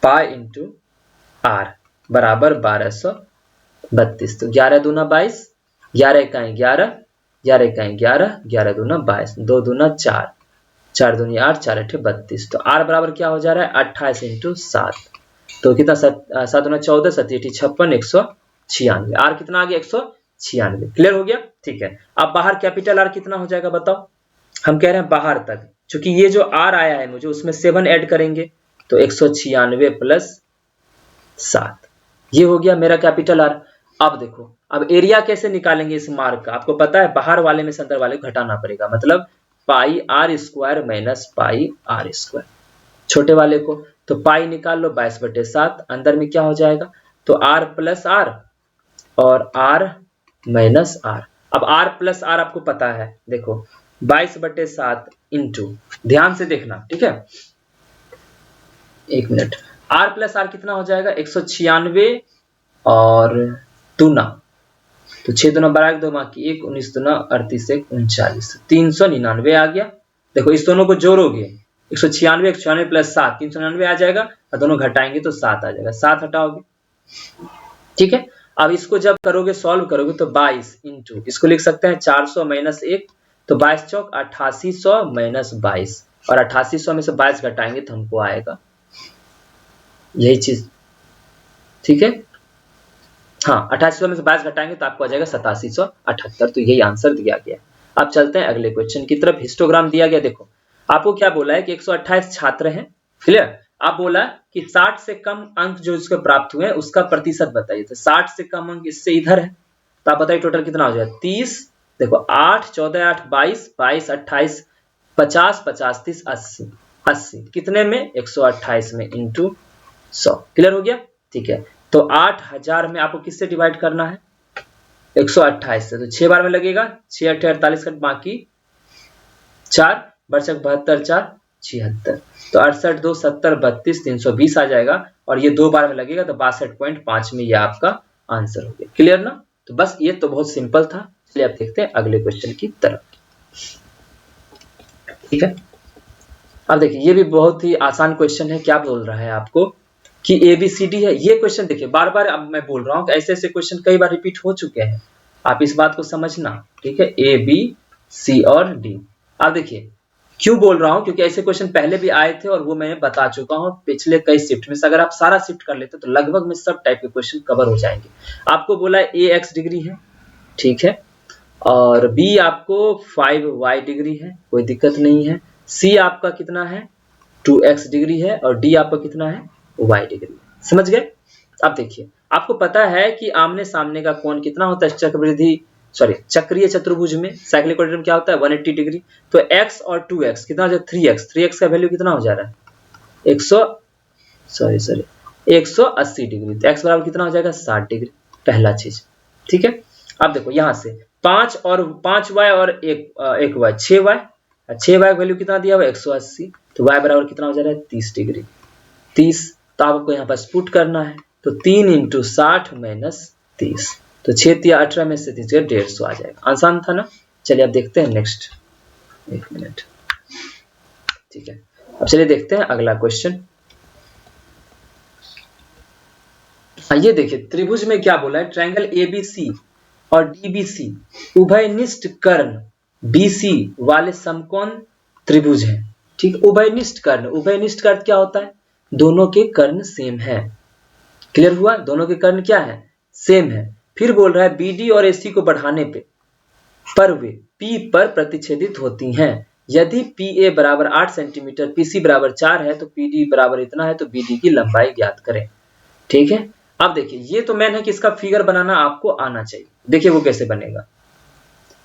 पाई × आर बराबर 1232। तो 11 दूना 22, 11 इकाई 11, 11 इकाई 11, 11 दूना 22, 2 दूना 4, 4 दूनी 8, 4 8 32। तो आर बराबर क्या हो जा रहा है 28 × 7, तो कितना 7 दूना 14, 7 8 56, 196। आर कितना आ गया 196। क्लियर हो गया, ठीक है। अब बाहर कैपिटल आर कितना हो जाएगा बताओ, हम कह रहे हैं बाहर तक, क्योंकि ये जो आर आया है मुझे उसमें 7 ऐड करेंगे, तो 196 प्लस 7, ये हो गया मेरा कैपिटल आर। अब देखो अब एरिया कैसे निकालेंगे इस मार्ग का, आपको पता है बाहर वाले में से अंदर वाले को घटाना पड़ेगा, मतलब pi r square minus pi r square, छोटे वाले को, तो पाई निकाल लो 22/7, अंदर में क्या हो जाएगा, तो आर प्लस आर और आर माइनस आर। अब आर प्लस आर आपको पता है, देखो 22/7 इंटू, ध्यान से देखना, ठीक है, एक मिनट, आर प्लस आर कितना हो जाएगा 196 और दूना, तो 6 दूना 12, 2 की 1, 19 दूना 38, 1 39, 399 आ गया। देखो इस दोनों को जोड़ोगे 196, 196 प्लस 7 399 आ जाएगा, और दोनों घटाएंगे तो 7 आ जाएगा, 7 हटाओगे, ठीक है। अब इसको जब करोगे सॉल्व करोगे तो 22 इंटू, इसको लिख सकते हैं 400 माइनस 1, तो 22 चौक 8800 माइनस 22, और 8800 में से 22 घटाएंगे तो हमको आएगा यही चीज, ठीक है। हाँ 8800 में से 22 घटाएंगे तो आपको आ जाएगा 8778, तो यही आंसर दिया गया। अब चलते हैं अगले क्वेश्चन की तरफ। हिस्टोग्राम दिया गया, देखो आपको क्या बोला है कि 128 छात्र हैं, क्लियर। आप बोला कि 60 से कम अंक जो इसको प्राप्त हुए हैं उसका प्रतिशत बताइए, तो 60 से कम अंक इससे इधर है, तो आप बताइए टोटल कितना हो जाएगा 30, देखो 8 14 8 22, 22 28 50 50 30 80, 80 कितने में 128 में इंटू 100। क्लियर हो गया, ठीक है। तो 8000 में आपको किससे डिवाइड करना है 128 से, तो 6 बार में लगेगा, 6 8 48 का बाकी 4 बचक 72 4 76, तो 68 2 70 32 320 आ जाएगा, और ये 2 बार में लगेगा तो 62.5 में ये आपका आंसर हो गया। क्लियर ना, तो बस ये तो बहुत सिंपल था। चलिए अब देखते हैं अगले क्वेश्चन की तरफ, ठीक है। अब देखिए ये भी बहुत ही आसान क्वेश्चन है, क्या बोल रहा है आपको कि ABCD है। ये क्वेश्चन देखिए बार बार अब मैं बोल रहा हूँ, ऐसे ऐसे क्वेश्चन कई बार रिपीट हो चुके हैं, आप इस बात को समझना, ठीक है। A B C और D। अब देखिए क्यों बोल रहा हूँ, क्योंकि ऐसे क्वेश्चन पहले भी आए थे और वो मैंने बता चुका हूँ पिछले कई शिफ्ट में से। अगर आप सारा शिफ्ट कर लेते तो लगभग में सब टाइप के क्वेश्चन कवर हो जाएंगे। आपको बोला है A x डिग्री है, ठीक है, और B आपको 5y डिग्री है, कोई दिक्कत नहीं है। C आपका कितना है 2x डिग्री है, और D आपका कितना है y डिग्री। समझ गए। अब देखिए आपको पता है कि आमने सामने का कोण कितना होता है चक्रीय चतुर्भुज में, साइक्लिक क्वाड्रिलम क्या होता है 180 डिग्री। तो x और 2x कितना हो जाएगा 3x, 3x का वैल्यू कितना हो जा रहा है 180 डिग्री, तो x बराबर कितना हो जाएगा 60 डिग्री, पहला चीज, ठीक है। अब देखो यहां से 5y और 1y 6y, 6y का वैल्यू कितना दिया हुआ 180, तो y बराबर कितना हो जा रहा है 30 डिग्री, 30, तो आपको यहाँ पर पुट करना है, तो 3 इंटू 60 माइनस 30, तो 6 या 18 में से 30 150 आ जाएगा। आसान था ना। चलिए अब देखते हैं नेक्स्ट, एक मिनट, ठीक है। अब चलिए देखते हैं अगला क्वेश्चन। ये देखिए त्रिभुज में क्या बोला है, ट्रायंगल एबीसी और डीबीसी उभयनिष्ठ कर्ण बीसी वाले समकोण त्रिभुज है। ठीक, उभयनिष्ठ कर्ण, उभयनिष्ठ का अर्थ क्या होता है, दोनों के कर्ण सेम है। क्लियर हुआ, दोनों के कर्ण क्या है, सेम है। फिर बोल रहा है बीडी और एसी को बढ़ाने पर वे पी पर प्रतिच्छेदित होती हैं। यदि पी ए बराबर 8 सेंटीमीटर, पीसी बराबर 4 है, तो पीडी बराबर इतना है, तो बीडी की लंबाई ज्ञात करें। ठीक है, अब देखिए ये तो मैन है कि इसका फिगर बनाना आपको आना चाहिए। देखिए वो कैसे बनेगा।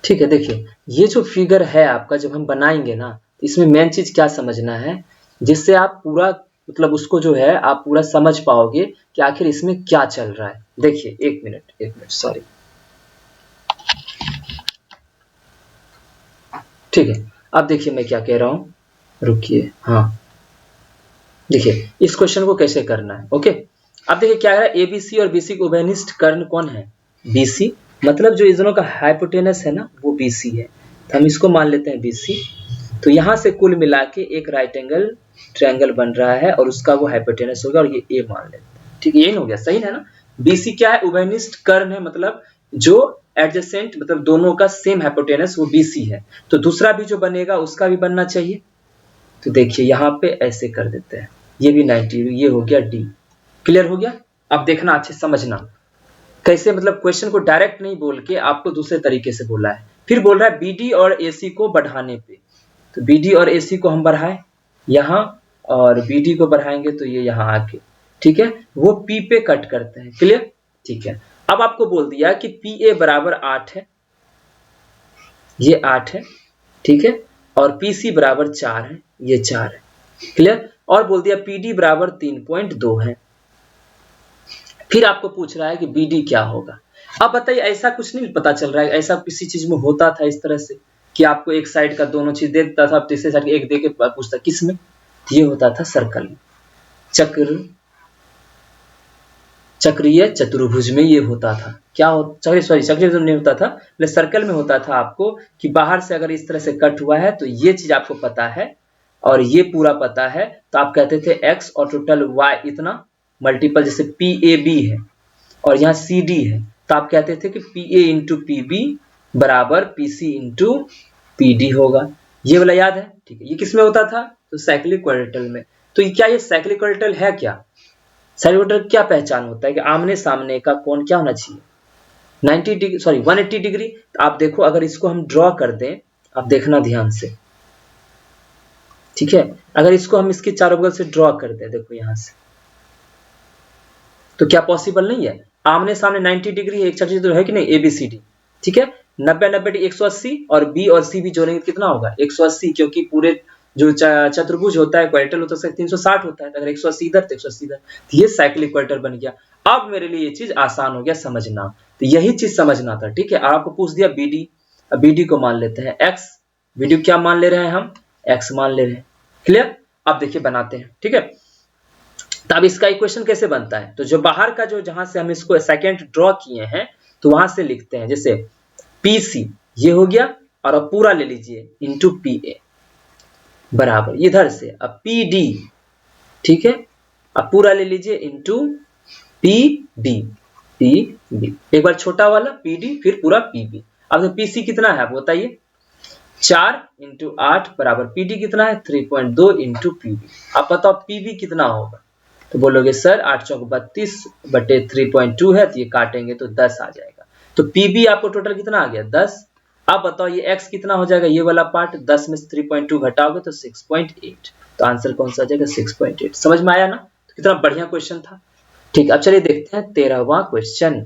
ठीक है, देखिए ये जो फिगर है आपका, जब हम बनाएंगे ना, इसमें मेन चीज क्या समझना है, जिससे आप पूरा मतलब उसको जो है आप पूरा समझ पाओगे कि आखिर इसमें क्या चल रहा है। देखिए एक मिनट सॉरी, ठीक है। अब देखिए मैं क्या कह रहा हूं, रुकिए, हाँ देखिए इस क्वेश्चन को कैसे करना है। ओके, अब देखिए क्या है, एबीसी और बीसी के उभयनिष्ठ कर्ण कौन है, बीसी, मतलब जो इन दोनों का हाइपोटेनस है ना वो बीसी है, तो हम इसको मान लेते हैं बीसी। तो यहां से कुल मिला के एक राइट एंगल ट्रायंगल बन रहा है और उसका वो हाइपोटेनस होगा, और ये ए मान लेते हैं। ठीक है, यही हो गया, सही है ना। बीसी क्या है, उभयनिष्ठ कर्ण है, मतलब जो एडजेसेंट, मतलब दोनों का सेम हाइपोटेनस वो बीसी है। तो दूसरा भी जो बनेगा उसका भी बनना चाहिए। तो देखिए यहाँ पे ऐसे कर देते हैं, ये भी 90, ये हो गया डी। क्लियर हो गया। अब देखना अच्छे समझना कैसे, मतलब क्वेश्चन को डायरेक्ट नहीं बोल के आपको दूसरे तरीके से बोला है। फिर बोल रहा है बीडी और एसी को बढ़ाने पे, तो बीडी और एसी को हम बढ़ाएं यहाँ, और बीडी को बढ़ाएंगे तो ये यहाँ आके, ठीक है, वो पी पे कट करते हैं। क्लियर, ठीक है। अब आपको बोल दिया कि पी ए बराबर 8 है, ये 8 है, ठीक है, और पीसी बराबर 4 है, ये 4 है। क्लियर, और बोल दिया पीडी बराबर 3.2 है। फिर आपको पूछ रहा है कि बीडी क्या होगा। अब बताइए, ऐसा कुछ नहीं पता चल रहा है, ऐसा किसी चीज में होता था इस तरह से कि आपको एक साइड का दोनों चीज दे देता था, तीसरे साइड एक दे के पूछता, किस में, ये होता था सर्कल में, चक्रीय चतुर्भुज में ये होता था। क्या हो, चक्रीय तो नहीं होता था, लेकिन सर्कल में होता था आपको कि बाहर से अगर इस तरह से कट हुआ है तो ये चीज आपको पता है और ये पूरा पता है, तो आप कहते थे x और टोटल y इतना मल्टीपल, जैसे पी ए बी है और यहाँ सी डी है, तो आप कहते थे कि P A into P B बराबर P C into P D होगा। ये वाला याद है, ठीक है। ये किस में होता था, तो साइक्लिक क्वाड्रेटल में। तो क्या ये साइक्लिक क्वाड्रेटल है क्या, साइक्लिक क्वाड्रेटल क्या पहचान होता है कि आमने सामने का कोण क्या होना चाहिए, 90 डिग्री, सॉरी 180 डिग्री। तो आप देखो अगर इसको हम ड्रॉ कर दें, आप देखना ध्यान से, ठीक है, अगर इसको हम इसके चारों बगल से ड्रॉ कर दें, देखो यहां से, तो क्या पॉसिबल नहीं है, आमने सामने 90 डिग्री है, एक चतुर्भुज है कि नहीं, एबीसीडी, ठीक है, 90 180, और बी और सी भी जोड़ेंगे कितना होगा 180, क्योंकि पूरे जो चतुर्भुज होता है क्वाड्रेटल होता है 360 होता है, अगर 180 इधर तो 180 इधर, तो ये साइक्लिक क्वाड्रेटल बन गया। अब मेरे लिए ये चीज आसान हो गया समझना, तो यही चीज समझना था। ठीक है, आपको पूछ दिया बीडी, अब बीडी को मान लेते हैं एक्स, बीडी क्या मान ले रहे हैं हम, एक्स मान ले रहे हैं। क्लियर, अब देखिए बनाते हैं, ठीक है। तो अब इसका इक्वेशन कैसे बनता है, तो जो बाहर का जो जहां से हम इसको सेकंड ड्रॉ किए हैं, तो वहां से लिखते हैं, जैसे पीसी ये हो गया, और अब पूरा ले लीजिए इंटू पी ए बराबर इधर से, अब पी डी, ठीक है, अब पूरा ले लीजिए into P D, P B, एक बार छोटा वाला पी डी फिर पूरा पी बी। अब पीसी कितना है आप बताइए, 4 इंटू 8 बराबर पीडी कितना है 3.2 इंटू पीबी। आप बताओ पीबी कितना होगा, तो बोलोगे सर 8 चौक 32 बटे 3.2 है, तो ये काटेंगे तो 10 आ जाएगा। तो पीबी आपको टोटल कितना आ गया 10। अब बताओ ये एक्स कितना हो जाएगा, ये वाला पार्ट 10 में से 3.2 घटाओगे तो 6.8, तो आंसर कौन सा आ जाएगा 6.8। समझ में आया ना, तो कितना बढ़िया क्वेश्चन था। ठीक, अब चलिए देखते हैं 13वां क्वेश्चन।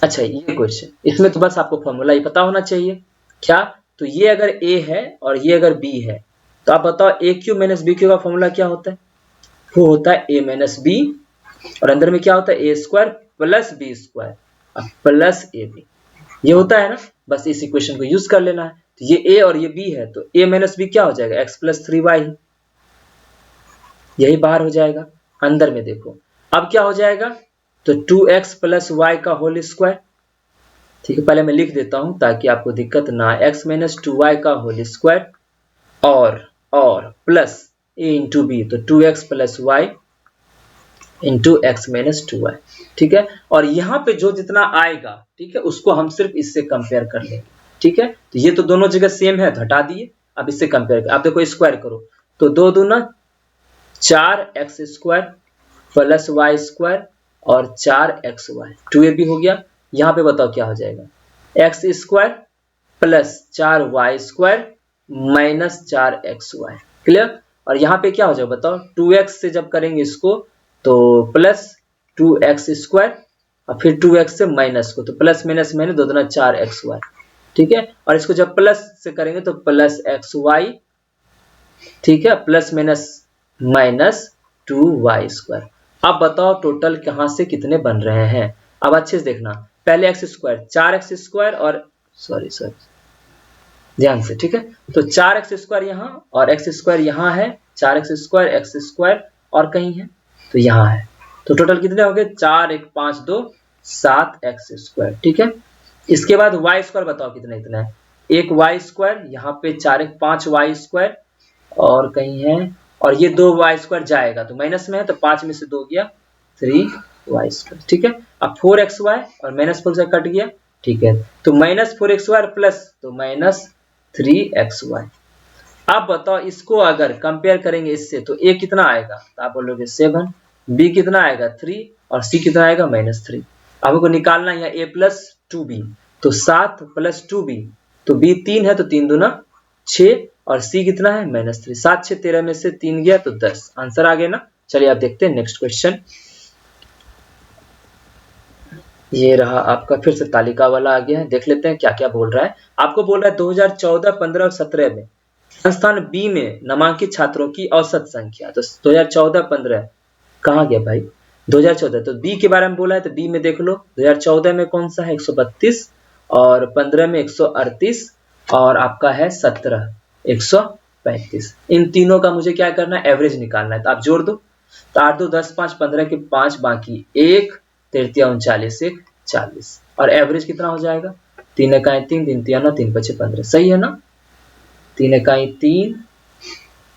अच्छा ये क्वेश्चन, इसमें तो बस आपको फॉर्मूला ही पता होना चाहिए। क्या, तो ये अगर a है और ये अगर b है, तो आप बताओ ए क्यू माइनस बी क्यू का फॉर्मूला क्या होता है, वो होता है a माइनस बी, और अंदर में क्या होता है a square plus B square plus A B, ये होता है ना। बस इस इक्वेशन को यूज कर लेना है। तो ये a और ये b है, तो a माइनस बी क्या हो जाएगा x प्लस 3y, यही बाहर हो जाएगा। अंदर में देखो, अब क्या हो जाएगा, तो 2x प्लस वाई का होल स्क्वायर, ठीक है, पहले मैं लिख देता हूं ताकि आपको दिक्कत ना आए, x माइनस 2y का होल स्क्वायर और प्लस a इंटू बी, तो 2x plus y into x minus 2y, ठीक है। और यहाँ पे जो जितना आएगा, ठीक है, उसको हम सिर्फ इससे कंपेयर कर लेंगे, ठीक है। तो ये तो दोनों जगह सेम है, तो हटा दिए, अब इससे कंपेयर कर, आप देखो स्क्वायर करो, तो 2 दूना 4x square plus y square और 4xy, 2ab हो गया। यहाँ पे बताओ क्या हो जाएगा, x square plus 4y square minus 4xy, clear. और यहाँ पे क्या हो जाएगा बताओ, 2x से जब करेंगे इसको तो प्लस 2x स्क्वायर और फिर 2x से माइनस को, तो प्लस माइनस माइनस 2 दूना 4xy, ठीक है। और इसको जब प्लस से करेंगे तो प्लस xy, ठीक है, plus minus minus 2y square. अब बताओ टोटल कहां से कितने बन रहे हैं, अब अच्छे से देखना, पहले एक्स स्क्वायर 4x स्क्वायर और सॉरी ध्यान से, ठीक है, तो 4x स्क्वायर यहाँ और x स्क्वायर यहाँ है, 4x स्क्वायर x स्क्वायर और कहीं है तो यहाँ है, तो टोटल कितने हो गए, 4 1 5 2 7x स्क्वायर, ठीक है। इसके बाद y स्क्वायर बताओ कितना, इतना है, एक y स्क्वायर, यहाँ पे 4 1 5 y स्क्वायर और कहीं है, और ये 2 y स्क्वायर जाएगा तो माइनस में है, तो 5 में से 2 गया 3y स्क्वायर, ठीक है। अब 4xy और माइनस 4 से कट गया, ठीक है, तो माइनस 4xy प्लस तो माइनस 3xy। अब बताओ इसको अगर कंपेयर करेंगे इससे तो a कितना आएगा, तो आप बोलोगे 7, b कितना आएगा 3 और c कितना आएगा -3। अब हमको निकालना है a प्लस 2b, तो 7 प्लस 2b, तो b 3 है तो 3 दूना 6 और c कितना है -3, 7 6 13 में से 3 गया तो 10, आंसर आ गया ना। चलिए आप देखते हैं नेक्स्ट क्वेश्चन, ये रहा आपका, फिर से तालिका वाला आ गया है, देख लेते हैं क्या क्या बोल रहा है। आपको बोल रहा है 2014 15 और 17 में संस्थान बी में नामांकित छात्रों की औसत संख्या, तो 2014-15 कहाँ गया भाई, 2014 तो बी के बारे में बोला है, तो बी में देख लो 2014 में कौन सा है 132 और 15 में 138 और आपका है 17 135। इन तीनों का मुझे क्या करना है, एवरेज निकालना है, तो आप जोड़ दो, तो 8 2 10 5 15 के 5 बाकी 1 3 39 1 40 और एवरेज कितना हो जाएगा, 3 इकाई 3 3 9 3 5 15, सही है ना, 3 इकाई 3,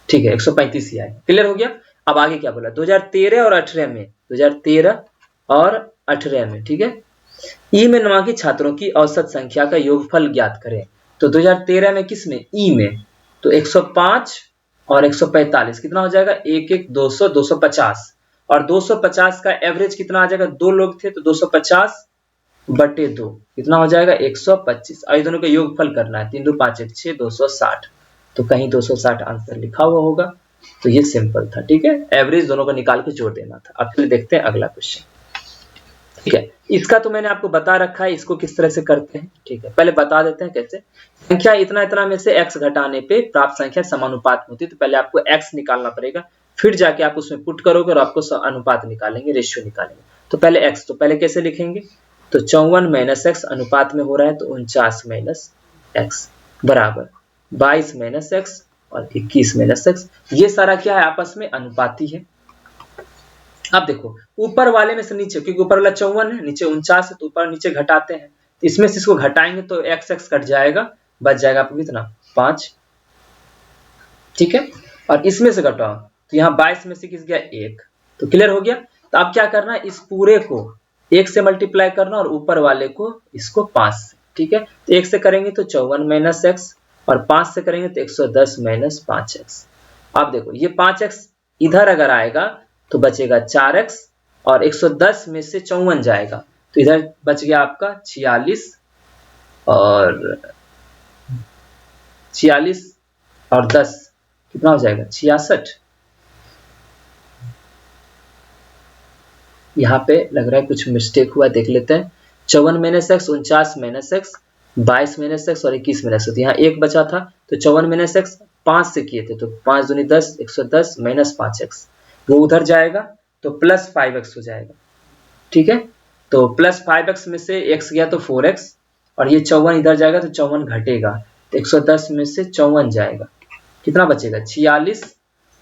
ठीक है 135 ही आएगा, क्लियर हो गया। अब आगे क्या बोला, 2013 और 18 में, 2013 और 18 में, ठीक है, ई में नामांकित छात्रों की औसत संख्या का योगफल ज्ञात करें, तो 2013 में किस में, ई में, तो 105 और 145 कितना हो जाएगा, 1 1 200 250 और 250 का एवरेज कितना आ जाएगा, 2 लोग थे तो 250 बटे 2 कितना हो जाएगा 125, और दोनों का योगफल करना है, 3 2 5 1 6 260, तो कहीं 260 आंसर लिखा हुआ होगा, तो ये सिंपल था, ठीक है, एवरेज दोनों को निकाल के जोड़ देना था। अब चलिए देखते हैं अगला क्वेश्चन, ठीक है, इसका तो मैंने आपको बता रखा है, इसको किस तरह से करते हैं, ठीक है, पहले बता देते हैं कैसे। संख्या इतना इतना में से x घटाने पे प्राप्त संख्या समानुपात होती है, तो पहले आपको x निकालना पड़ेगा, फिर जाके आप उसमें पुट करोगे और आपको अनुपात निकालेंगे, रेशियो निकालेंगे। तो पहले x, तो पहले कैसे लिखेंगे, तो 54 माइनस x अनुपात में हो रहा है तो 49 माइनस x बराबर 22 माइनस x और 21 माइनस x, ये सारा क्या है आपस में अनुपाती है। अब देखो ऊपर वाले में से नीचे, क्योंकि ऊपर वाला 54 है नीचे 49 है, तो ऊपर नीचे घटाते हैं, इसमें से इसको घटाएंगे तो x x कट जाएगा, बच जाएगा आपको कितना 5, ठीक है, और इसमें से घटाओ तो यहाँ 22 में से किस गया 1, तो क्लियर हो गया। तो अब क्या करना है, इस पूरे को 1 से मल्टीप्लाई करना और ऊपर वाले को इसको 5 से, ठीक है, तो 1 से करेंगे तो 54 माइनस x और 5 से करेंगे तो 110 माइनस 5x। अब देखो ये 5x इधर अगर आएगा तो बचेगा 4x और 110 में से 54 जाएगा तो इधर बच गया आपका 46 और 10 कितना हो जाएगा 66। यहाँ पे लग रहा है कुछ मिस्टेक हुआ, देख लेते हैं। 54 minus x 49 minus x 22 minus x और 21 माइनस x, यहाँ एक बचा था तो 54 माइनस x 5 से किए थे तो 5 दूनी 10 110 माइनस 5x, वो उधर जाएगा तो प्लस 5x हो जाएगा, ठीक है, तो प्लस 5x में से x गया तो 4x और ये 54 इधर जाएगा तो 54 घटेगा तो 110 में से 54 जाएगा, कितना बचेगा 46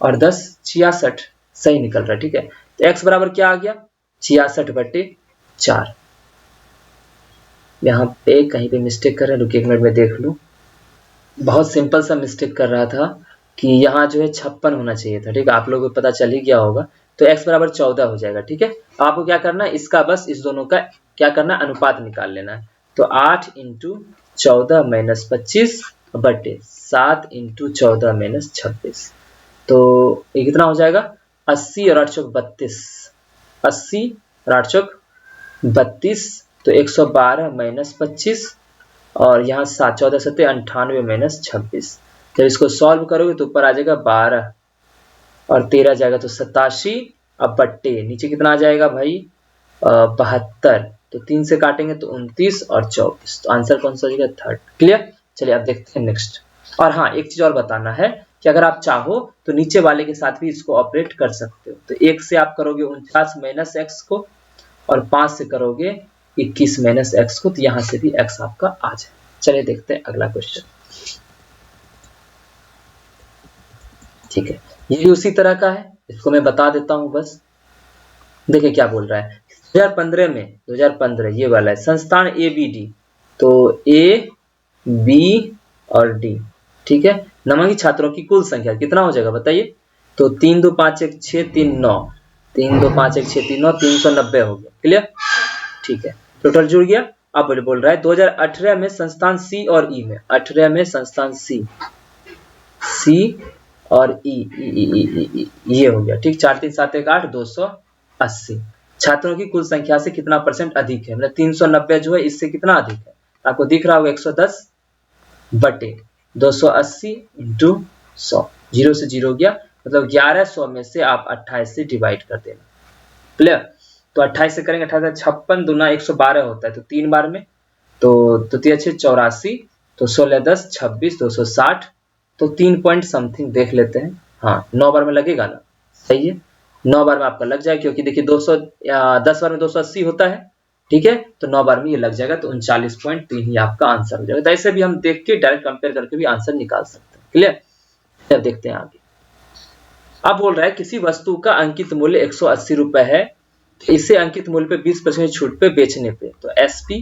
और 10 66, सही निकल रहा है, ठीक है। तो x बराबर क्या आ गया 66/4। यहाँ पे कहीं पे मिस्टेक कर रहे हैं, रुकिए 1 मिनट में देख लूँ। बहुत सिंपल सा मिस्टेक कर रहा था कि यहाँ जो है 56 होना चाहिए था। ठीक है, आप लोगों को पता चल ही गया होगा। तो x बराबर 14 हो जाएगा। ठीक है, आपको क्या करना है, इसका बस इस दोनों का क्या करना है, अनुपात निकाल लेना है। तो 8 × 14 - 25 बटे 7 × 14 - 26। तो ये कितना हो जाएगा 80 और 8 चौक 32, 80 और 8 चौक 32। तो 112 - 25 और यहाँ 7 14 7 98 - 26। जब इसको सॉल्व करोगे तो ऊपर आ जाएगा 12 और 13 जाएगा तो 87। अब बट्टे नीचे कितना आ जाएगा भाई 72। तो 3 से काटेंगे तो 29 और 24। तो आंसर कौन सा हो जाएगा 3rd। क्लियर। चलिए अब देखते हैं नेक्स्ट। और हाँ, एक चीज और बताना है कि अगर आप चाहो तो नीचे वाले के साथ भी इसको ऑपरेट कर सकते हो। तो 1 से आप करोगे 49 - x को और 5 से करोगे 21 - x को, तो यहाँ से भी x आपका आ जाए। चलिए देखते हैं अगला क्वेश्चन। ठीक है, ये भी उसी तरह का है, इसको मैं बता देता हूं बस। देखिए क्या बोल रहा है 2015 में, 2015 ये वाला है, संस्थान ABD। तो A, B और D, ठीक है, नामांकित छात्रों की कुल संख्या कितना हो जाएगा बताइए। तो 3 2 5 1 6 3 9, 3 2 5 1 6 3 9, 390 हो गया। क्लियर, ठीक है, टोटल जुड़ गया। अब बोल रहा है 2018 में संस्थान C और E में, 18 में संस्थान C और E ये हो गया। ठीक, 4 3 7 1 8 280 छात्रों की कुल संख्या से कितना % अधिक है, मतलब 390 जो है इससे कितना अधिक है, आपको दिख रहा होगा 110 बटे 280 × 100। 0 से 0 गया, मतलब 1100 में से आप 28 से डिवाइड कर देना। क्लियर। तो 28 से करेंगे, 28 56 दूना 112 होता है, तो 3 बार में, तो 3 अच्छे 84, तो 16 10 26 260, तो 3 पॉइंट समथिंग देख लेते हैं। हाँ 9 बार में लगेगा ना, सही है, 9 बार में आपका लग जाएगा, क्योंकि देखिए 10 बार में 280 होता है। ठीक है, तो 9 बार में ये लग जाएगा, तो 39.3 ही आपका आंसर हो जाएगा। तो ऐसे भी हम देख के डायरेक्ट कंपेयर करके भी आंसर निकाल सकते हैं। क्लियर। अब देखते हैं आगे। अब बोल रहा है किसी वस्तु का अंकित मूल्य 180 रुपए है, तो इसे अंकित मूल्य पे 20% छूट पे बेचने पे, तो SP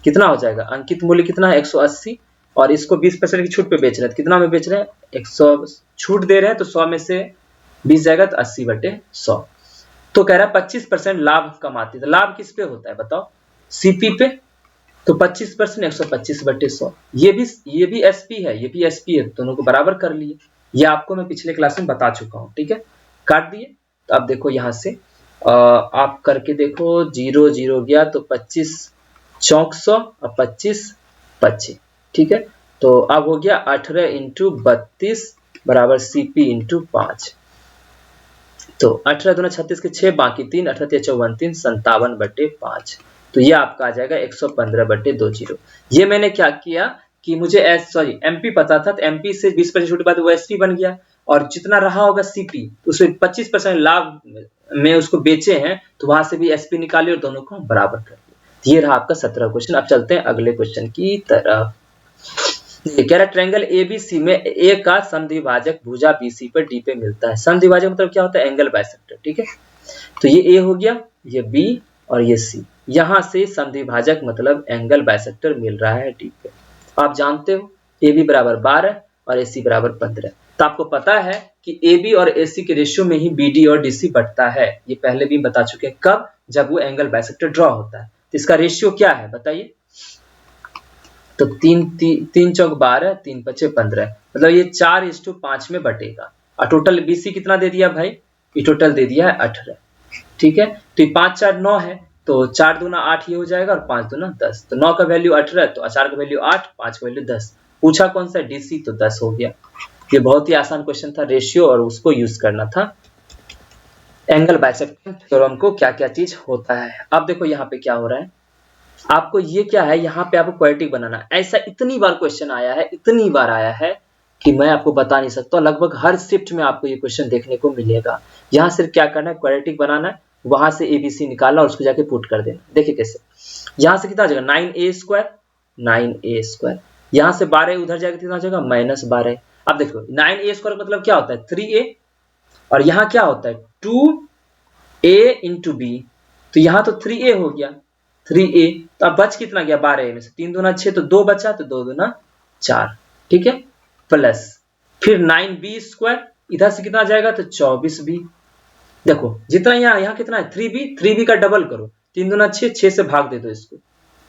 कितना हो जाएगा, अंकित मूल्य कितना है 180 और इसको 20% की छूट पे बेच रहे हैं, तो कितना में बेच रहे हैं 100 छूट दे रहे हैं, तो 100 में से 20 जाएगा तो 80/100। तो कह रहा है 25% लाभ कमाती है, तो लाभ किस पे होता है बताओ, CP पे, तो 25% 125/100। ये भी SP है, ये भी SP है, दोनों को बराबर कर लिए। ये आपको मैं पिछले क्लास में बता चुका हूँ। ठीक है, काट दिए। तो अब देखो यहाँ से आप करके देखो, 0 0 गया तो 25 400 और 25 25। ठीक है, तो अब हो गया 18 × 32 बराबर CP × 5। तो 18 दूना 36 के 6 बाकी 3, 18 3 54 57/5। तो ये आपका आ जाएगा 115/20। ये मैंने क्या किया कि मुझे MP पता था, तो MP से 20% छूट के बाद वो SP बन गया, और जितना रहा होगा CP उसमें 25% लाभ में उसको बेचे हैं, तो वहां से भी SP निकाले और दोनों को बराबर कर दिया। ये रहा आपका 17 क्वेश्चन। अब चलते हैं अगले क्वेश्चन की तरफ। कह रहा ट्रायंगल ABC में A का समद्विभाजक भुजा BC पर D पे मिलता है। समद्विभाजक मतलब क्या होता है, एंगल बाइसेक्टर। ठीक है, तो ये A हो गया, ये B और ये C। यहां से समद्विभाजक मतलब एंगल बाइसेक्टर मिल रहा है D पे। आप जानते हो AB बराबर 12 और AC बराबर 15। तो आपको पता है कि AB और AC के रेशियो में ही BD और DC बढ़ता है। ये पहले भी बता चुके हैं, कब, जब वो एंगल बाइसेक्टर ड्रॉ होता है। तो इसका रेशियो क्या है बताइए। तो 3 चौक 12, 3 5 15, मतलब ये 4:5 में बटेगा। और टोटल BC कितना दे दिया भाई, ये टोटल दे दिया है 18। ठीक है, तो ये 5 4 9 है, तो 4 दूना 8 ये हो जाएगा और 5 दूना 10। तो 9 का वैल्यू 18, तो 4 का वैल्यू 8, 5 का वैल्यू 10। पूछा कौन सा DC, तो 10 हो गया। ये बहुत ही आसान क्वेश्चन था, रेशियो, और उसको यूज करना था। एंगल बाइसेक्टर थ्योरम को क्या क्या चीज होता है। अब देखो यहाँ पे क्या हो रहा है, आपको ये क्या है, यहाँ पे आपको क्वाड्रेटिक बनाना है। ऐसा इतनी बार क्वेश्चन आया है, इतनी बार आया है कि मैं आपको बता नहीं सकता। लगभग हर शिफ्ट में आपको ये क्वेश्चन देखने को मिलेगा। यहाँ सिर्फ क्या करना है, क्वाड्रेटिक बनाना है, वहां से ABC निकालना और उसको जाके पुट कर देना। देखिए कैसे, यहाँ से कितना आ जाएगा 9A², 9A², यहाँ से 12 उधर जाएगा, कितना आ जाएगा -12। अब देखो 9A² मतलब क्या होता है 3A, और यहाँ क्या होता है 2 a इंटू बी, तो यहाँ तो 3a हो गया 3a, तो अब बच कितना गया 12a में से 3 दूना 6, तो 2 बचा, तो 2 दूना 4, ठीक है, प्लस फिर 9b स्क्वायर, इधर से कितना जाएगा तो 24b, देखो जितना यहाँ कितना है 3b का डबल करो, 3 दूना 6, 6 से भाग दे दो इसको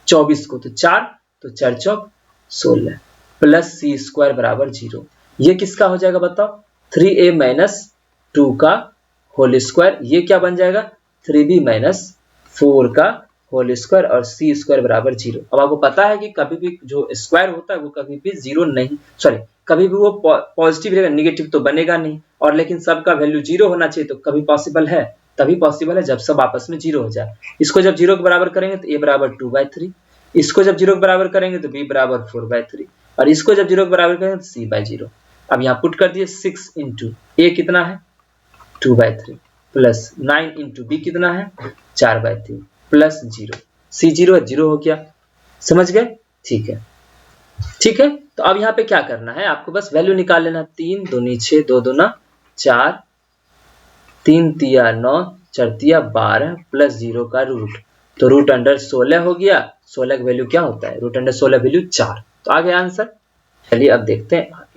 24 को, तो 4, तो 4 चौक 16 प्लस सी स्क्वायर बराबर 0, ये किसका हो जाएगा बताओ 3a माइनस 2 का होल स्क्वायर, ये क्या बन जाएगा 3b माइनस 4 का होल स्क्वायर और सी स्क्वायर बराबर 0। अब आपको पता है कि कभी भी जो स्क्वायर होता है वो कभी भी 0 नहीं, सॉरी कभी भी वो पॉजिटिव रहेगा, नेगेटिव तो बनेगा नहीं, और लेकिन सबका वैल्यू 0 होना चाहिए, तो कभी पॉसिबल है, तभी पॉसिबल है जब सब आपस में 0 हो जाए। इसको जब 0 के बराबर करेंगे तो a बराबर 2/3, इसको जब 0 के बराबर करेंगे तो b बराबर 4/3, और इसको जब 0 के बराबर करेंगे तो c/0। अब यहाँ पुट कर दिए 6 इंटू a कितना है 2/3 प्लस 9 इंटू बी कितना है 4/3 प्लस 0, सी 0 0 हो गया, समझ गए, ठीक है ठीक है। तो अब यहाँ पे क्या करना है आपको, बस वैल्यू निकाल लेना, 3 दूनी 6, 2 दूना 4, 3 तिया 9, 4 तिया 12 प्लस 0 का रूट, तो रूट अंडर 16 हो गया, 16 का वैल्यू क्या होता है, रूट अंडर 16 वैल्यू 4, तो आ गया आंसर। चलिए अब देखते हैं आगे,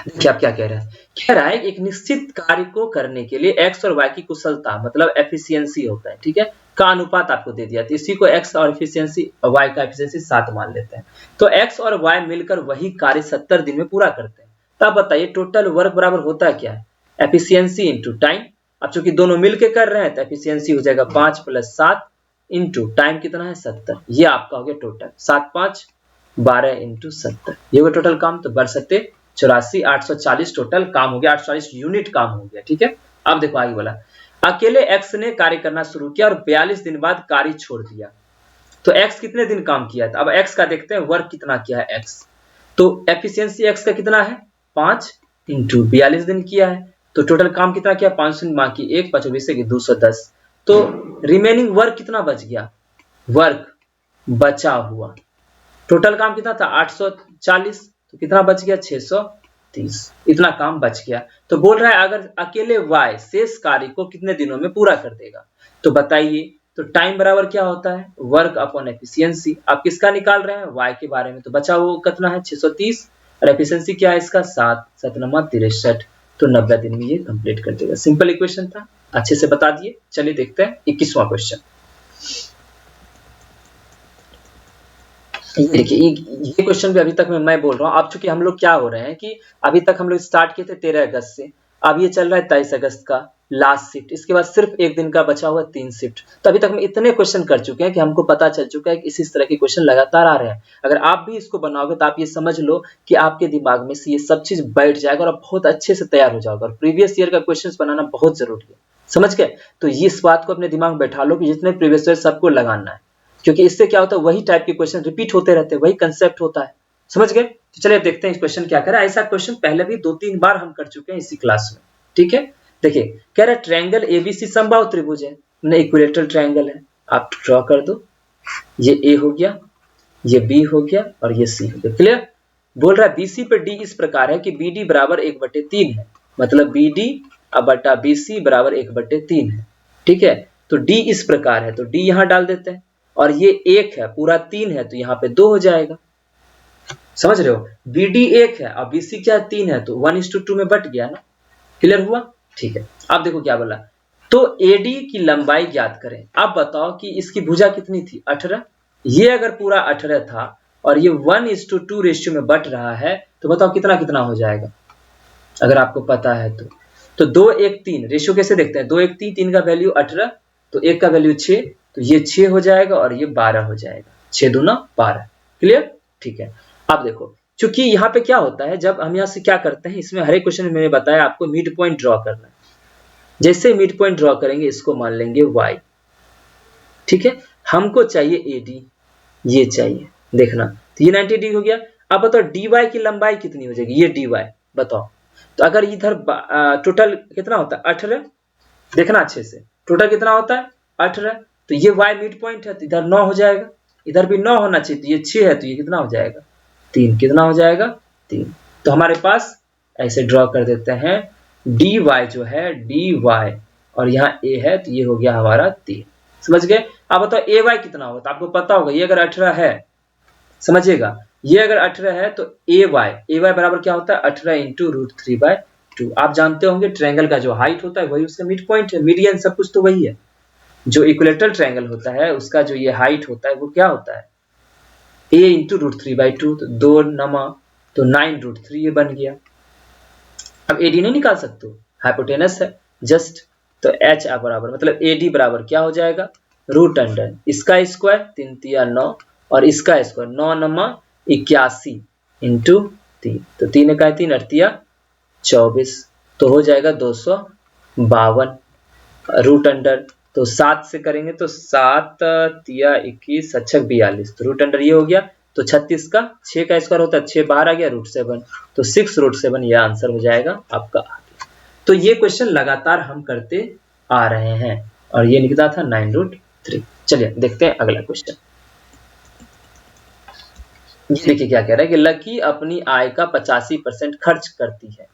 देखिए आप क्या कह रहा है एक निश्चित कार्य को करने के लिए x और y की कुशलता मतलब एफिशिएंसी होता है, ठीक है, का अनुपात आपको दे दिया, तो इसी को x और एफिशिएंसी y का एफिशिएंसी 7 मान लेते हैं। तो x और y मिलकर वही कार्य 70 दिन में पूरा करते हैं, तो आप बताइए टोटल वर्क बराबर होता क्या है, एफिशिएंसी इंटू टाइम। अब चूंकि दोनों मिलकर कर रहे हैं तो एफिशिएंसी हो जाएगा 5 + 7 इंटू टाइम कितना है 70, ये आपका हो गया टोटल 7 5 12 इंटू 70, ये हुआ टोटल काम, तो 84 840 टोटल काम हो गया, 840 यूनिट काम हो गया, ठीक है। अब देखो आगे बोला, अकेले x ने कार्य करना शुरू किया और 42 दिन बाद कार्य छोड़ दिया, तो x कितने दिन काम किया था, अब x का देखते हैं वर्क कितना किया है x, तो एफिशिएंसी x का कितना है 5 इंटू 42 दिन किया है, तो टोटल काम कितना किया 500 बाकी 1 5 20 से 210, तो रिमेनिंग वर्क कितना बच गया, वर्क बचा हुआ, टोटल काम कितना था 840, तो कितना बच गया 630, इतना काम बच गया। तो बोल रहा है अगर अकेले y शेष कार्य को कितने दिनों में पूरा कर देगा, तो बताइए, तो टाइम बराबर क्या होता है वर्क अपॉन एफिशिएंसी, आप किसका निकाल रहे हैं y के बारे में, तो बचा वो कितना है 630, और एफिशिएंसी क्या है इसका 7 7 9 63, तो 90 दिन में ये कंप्लीट कर देगा। सिंपल इक्वेशन था, अच्छे से बता दिए। चलिए देखते हैं 21वां क्वेश्चन। देखिए ये क्वेश्चन भी अभी तक मैं बोल रहा हूँ, अब चूंकि हम लोग क्या हो रहे हैं कि अभी तक हम लोग स्टार्ट किए थे 13 अगस्त से, अब ये चल रहा है 23 अगस्त का लास्ट शिफ्ट, इसके बाद सिर्फ एक दिन का बचा हुआ 3 शिफ्ट, तो अभी तक हम इतने क्वेश्चन कर चुके हैं कि हमको पता चल चुका है कि इसी तरह के क्वेश्चन लगातार आ रहे हैं। अगर आप भी इसको बनाओगे तो आप ये समझ लो कि आपके दिमाग में से ये सब चीज बैठ जाएगा और आप बहुत अच्छे से तैयार हो जाओगे, और प्रीवियस ईयर का क्वेश्चन बनाना बहुत जरूरी है, समझ गए। तो इस बात को अपने दिमाग में बैठा लो कि जितने प्रीवियस ईयर सबको लगाना है, क्योंकि इससे क्या होता है वही टाइप के क्वेश्चन रिपीट होते रहते हैं, वही कंसेप्ट होता है, समझ गए। तो चलिए देखते हैं इस क्वेश्चन क्या कह रहा है। ऐसा क्वेश्चन पहले भी 2-3 बार हम कर चुके हैं इसी क्लास में, ठीक है। देखिए कह रहा है ट्रायंगल एबीसी समबाहु त्रिभुज है, इक्विलेटरल ट्रायंगल है, आप ड्रॉ कर दो, ये ए हो गया, ये बी हो गया और ये सी हो गया, क्लियर। बोल रहा है बीसी पे डी इस प्रकार है कि बीडी बराबर 1/3 है, मतलब बीडी बटा बीसी बराबर 1/3 है, ठीक है। तो डी इस प्रकार है, तो डी यहां डाल देते हैं, और ये 1 है पूरा 3 है तो यहाँ पे 2 हो जाएगा, समझ रहे हो। BD 1 है और BC क्या 3 है, तो 1:2 में बट गया ना, क्लियर हुआ, ठीक है। अब देखो क्या बोला, तो AD की लंबाई ज्ञात करें। अब बताओ कि इसकी भुजा कितनी थी 18, ये अगर पूरा 18 था और ये 1:2 रेशियो में बट रहा है, तो बताओ कितना कितना हो जाएगा, अगर आपको पता है तो 2 1 3 रेशियो कैसे देखते हैं, 2 1 3, 3 का वैल्यू 18 तो 1 का वैल्यू 6, तो ये 6 हो जाएगा और ये 12 हो जाएगा, 6 दूना 12, क्लियर, ठीक है। अब देखो चूंकि यहाँ पे क्या होता है, जब हम यहाँ से क्या करते हैं, इसमें हर एक क्वेश्चन में मैंने बताया आपको मिड पॉइंट ड्रॉ करना है, जैसे मिड पॉइंट ड्रॉ करेंगे इसको मान लेंगे y, ठीक है। हमको चाहिए AD, ये चाहिए, देखना, तो ये 90 डिग्री हो गया। अब बताओ dy की लंबाई कितनी हो जाएगी, ये dy बताओ, तो अगर इधर टोटल कितना होता है 18, देखना अच्छे से, टोटल कितना होता है 18, तो ये y मिड पॉइंट है तो इधर 9 हो जाएगा, इधर भी 9 होना चाहिए, तो ये 6 है तो ये कितना हो जाएगा 3, कितना हो जाएगा 3। तो हमारे पास ऐसे ड्रॉ कर देते हैं डी वाई जो है डी वाई और यहाँ ए है तो ये हो गया हमारा 3। समझ गए। अब बताओ ए वाई कितना होगा, तो आपको पता होगा ये अगर 18 है, समझिएगा, ये अगर 18 है तो ए वाई बराबर क्या होता है 18 इंटू रूट 3/2। आप जानते होंगे ट्रायंगल का जो हाइट होता है वही उसका मिड पॉइंट है, मीडियन सब कुछ तो वही है। जो इक्विलेटरल ट्रायंगल होता है उसका जो ये हाइट होता है वो क्या होता है a इंटू रूट 3/2, तो 2 नमा तो 9 रूट 3 ये बन गया। अब एडी नहीं निकाल सकते, हाइपोटेनस है जस्ट, तो एच बराबर मतलब एडी बराबर क्या हो जाएगा रूट अंडर इसका स्क्वायर 3 तिया 9 और इसका स्क्वायर 9 नमा 81 इंटू 3, तो 3 का 3 अड़तिया 24, तो हो जाएगा 252 रूट अंडर, तो 7 से करेंगे तो 7 तिया 21 अच्छक 42, तो रूट अंडर ये हो गया, तो 36 का 6 का स्क्वायर होता है 6 बाहर आ गया रूट 7, तो 6 रूट 7 ये आंसर हो जाएगा आपका। तो ये क्वेश्चन लगातार हम करते आ रहे हैं और ये निकला था 9 रूट 3। चलिए देखते हैं अगला क्वेश्चन। ये देखिए क्या कह रहा है कि लकी अपनी आय का 85% खर्च करती है।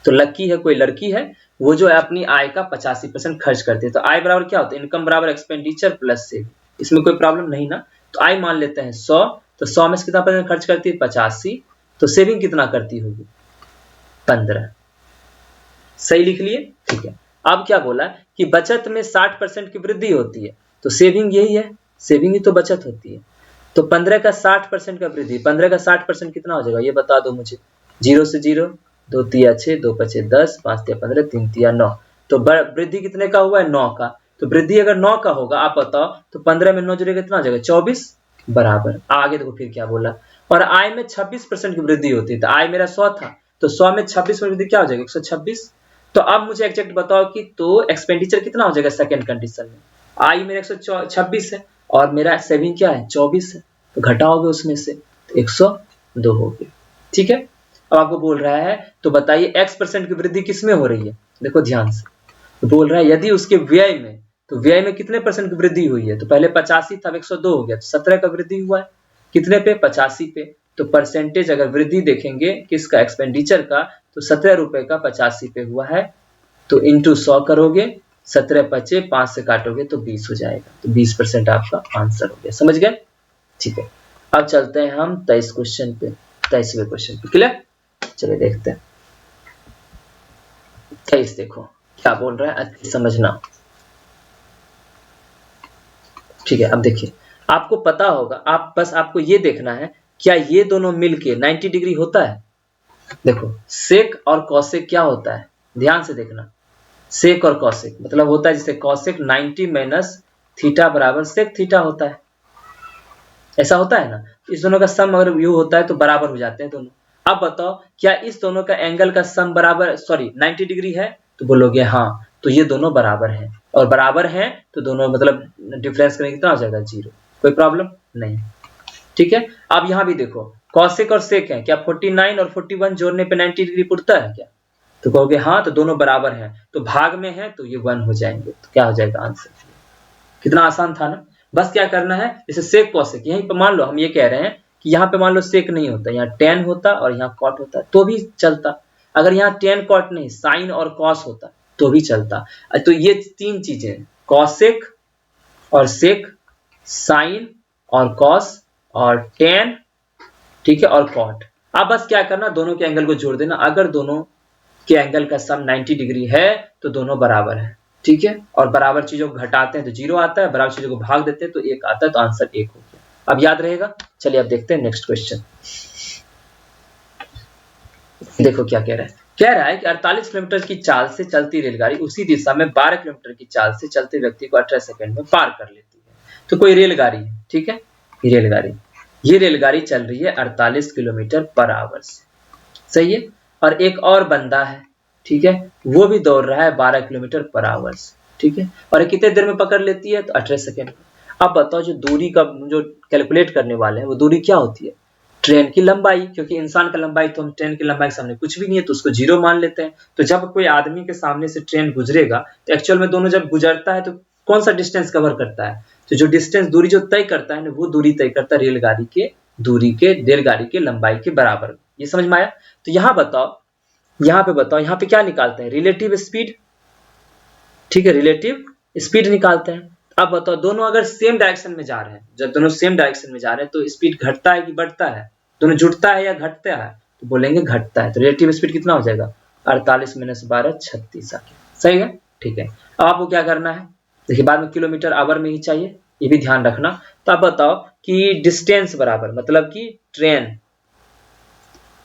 तो लकी है कोई लड़की है, वो जो है अपनी आय का 85% खर्च करती है। तो आय बराबर क्या होता है इनकम बराबर एक्सपेंडिचर प्लस सेविंग, इसमें कोई प्रॉब्लम नहीं ना। तो आय मान लेते हैं 100, तो 100 में से कितना परसेंट खर्च करती है 85, तो सेविंग कितना करती होगी 15। सही लिख लिए, ठीक है। अब क्या बोला कि बचत में 60% की वृद्धि होती है, तो सेविंग यही है, सेविंग ही तो बचत होती है। तो 15 का 60% का वृद्धि, 15 का 60% कितना हो जाएगा ये बता दो मुझे। 0 से 0, 2 तिया 6, 2 पचे 10, 5 तिया 15, 3 तिया 9, तो वृद्धि कितने का हुआ है 9 का। तो वृद्धि अगर 9 का होगा आप बताओ, तो 15 में 9 जुड़ेगा कितना हो जाएगा 24 बराबर। आगे देखो फिर क्या बोला, और आय में 26% की वृद्धि होती है। तो आय मेरा 100 था, तो 100 में 26 वृद्धि क्या हो जाएगा 126। तो अब मुझे एग्जैक्ट बताओ कि तो एक्सपेंडिचर कितना हो जाएगा सेकंड कंडीशन में। आई मेरा 126 है और मेरा सेविंग क्या है 24 है, तो घटाओगे उसमें से तो 102 हो गया। ठीक है। अब आपको बोल रहा है तो बताइए x% की वृद्धि किसमें हो रही है, देखो ध्यान से। तो बोल रहा है यदि उसके व्यय में, तो व्यय में कितने परसेंट की वृद्धि हुई है, तो पहले 85 था 102 हो गया, तो 17 का वृद्धि हुआ है कितने पे 85 पे। तो परसेंटेज अगर वृद्धि देखेंगे किसका एक्सपेंडिचर का, तो 17 रुपए का 85 पे हुआ है, तो इंटू 100 करोगे, 17 बचे 5 से काटोगे तो 20 हो जाएगा, तो 20% आपका आंसर हो गया। समझ गए, ठीक है। अब चलते हैं हम 23 क्वेश्चन पे, 23वें क्वेश्चन पे। क्लियर, चलिए देखते हैं 23। देखो क्या बोल रहा है, अच्छे समझना, ठीक है। अब देखिए आपको पता होगा, आप बस आपको ये देखना है क्या ये दोनों मिलके 90 डिग्री होता है। देखो सेक और कॉसेक क्या होता है, ध्यान से देखना। सेक और कॉसेक मतलब होता है जैसे कॉसेक 90 माइनस थीटा बराबर सेक थीटा होता है, ऐसा होता है ना। इस दोनों का सम अगर यू होता है तो बराबर हो जाते हैं दोनों। अब बताओ क्या इस दोनों का एंगल का सम बराबर 90 डिग्री है, तो बोलोगे हाँ, तो ये दोनों बराबर हैं, और बराबर हैं तो दोनों मतलब डिफरेंस करेंगे कितना हो जाएगा 0, कोई प्रॉब्लम नहीं। ठीक है। अब यहाँ भी देखो कॉसेक और सेक है, क्या 49 और 41 जोड़ने पे 90 डिग्री पुटता है क्या, तो कहोगे हाँ, तो दोनों बराबर हैं, तो भाग में है तो ये 1 हो जाएंगे, तो क्या हो जाएगा आंसर। कितना आसान था ना। बस क्या करना है, जैसे सेक कॉसेक, यहीं पे मान लो हम ये कह रहे हैं कि यहाँ पे मान लो सेक नहीं होता, यहाँ टेन होता और यहाँ कॉट होता तो भी चलता। अगर यहाँ टेन कॉट नहीं साइन और कॉस होता तो भी चलता। तो ये तीन चीजें कॉसेक और सेक, साइन और कॉस और टेन, ठीक है, और कॉट। अब बस क्या करना, दोनों के एंगल को जोड़ देना। अगर दोनों के एंगल का सम 90 डिग्री है तो दोनों बराबर है, ठीक है। और बराबर चीजों को घटाते हैं तो 0 आता है, बराबर चीजों को भाग देते हैं तो 1 आता है, तो आंसर 1 हो गया। अब याद रहेगा। चलिए अब देखते हैं नेक्स्ट क्वेश्चन। देखो क्या कह रहा है, कह रहा है कि 48 किलोमीटर की चाल से चलती रेलगाड़ी उसी दिशा में 12 किलोमीटर की चाल से चलते व्यक्ति को 18 सेकंड में पार कर लेती है। तो कोई रेलगाड़ी है, ठीक है, ये रेलगाड़ी चल रही है 48 किलोमीटर पर आवर से, सही है। और एक और बंदा है, ठीक है, वो भी दौड़ रहा है 12 किलोमीटर पर आवर से, ठीक है, और कितने देर में पकड़ लेती है, तो 18 सेकंड। अब बताओ जो दूरी का जो कैलकुलेट करने वाले हैं वो दूरी क्या होती है, ट्रेन की लंबाई, क्योंकि इंसान का लंबाई तो हम ट्रेन की लंबाई के सामने कुछ भी नहीं है तो उसको 0 मान लेते हैं। तो जब कोई आदमी के सामने से ट्रेन गुजरेगा तो एक्चुअल में दोनों जब गुजरता है तो कौन सा डिस्टेंस कवर करता है, तो जो डिस्टेंस दूरी जो तय करता है ना, वो दूरी तय करता है रेलगाड़ी के लंबाई के बराबर। ये समझ में आया। तो यहाँ बताओ यहाँ पे बताओ, यहाँ पे क्या निकालते हैं, रिलेटिव स्पीड, ठीक है, रिलेटिव स्पीड निकालते हैं। अब बताओ दोनों अगर सेम डायरेक्शन में जा रहे हैं, जब दोनों सेम डायरेक्शन में जा रहे हैं तो स्पीड घटता है कि बढ़ता है, दोनों जुड़ता है या घटता है, तो बोलेंगे घटता है। तो रिलेटिव स्पीड कितना हो जाएगा, 48 - 12 36 आ गया, सही है, ठीक है। अब आपको क्या करना है, देखिए बाद में किलोमीटर आवर में ही चाहिए, ये भी ध्यान रखना। तो आप बताओ कि डिस्टेंस बराबर, मतलब कि ट्रेन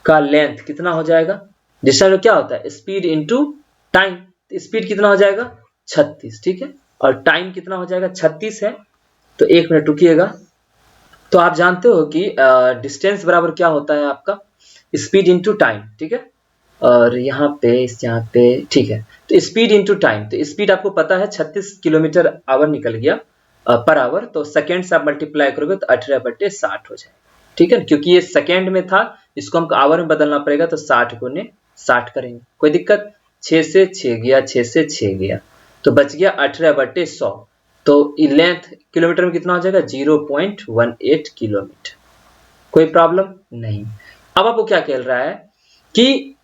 का लेंथ कितना हो जाएगा, डिस्टेंस क्या होता है, स्पीड इंटू टाइम, स्पीड कितना हो जाएगा 36, ठीक है, और टाइम कितना हो जाएगा 36 है। तो 1 मिनट रुकिएगा। तो आप जानते हो कि डिस्टेंस बराबर क्या होता है आपका, स्पीड इंटू टाइम, ठीक है, और यहाँ पे ठीक है, तो स्पीड इंटू टाइम, तो स्पीड आपको पता है 36 किलोमीटर आवर निकल गया पर आवर, तो सेकेंड से आप मल्टीप्लाई करोगे तो 18/60 हो जाएगा, ठीक है, क्योंकि ये सेकेंड में था, इसको हमको आवर में बदलना पड़ेगा, तो 60 × 60 करेंगे, कोई दिक्कत, 6 से 6 गया, 6 से 6 गया, तो बच गया 18/100। तो लेंथ किलोमीटर में कितना हो जाएगा, 0.18 किलोमीटर, कोई प्रॉब्लम नहीं। अब आपको क्या कह रहा है कि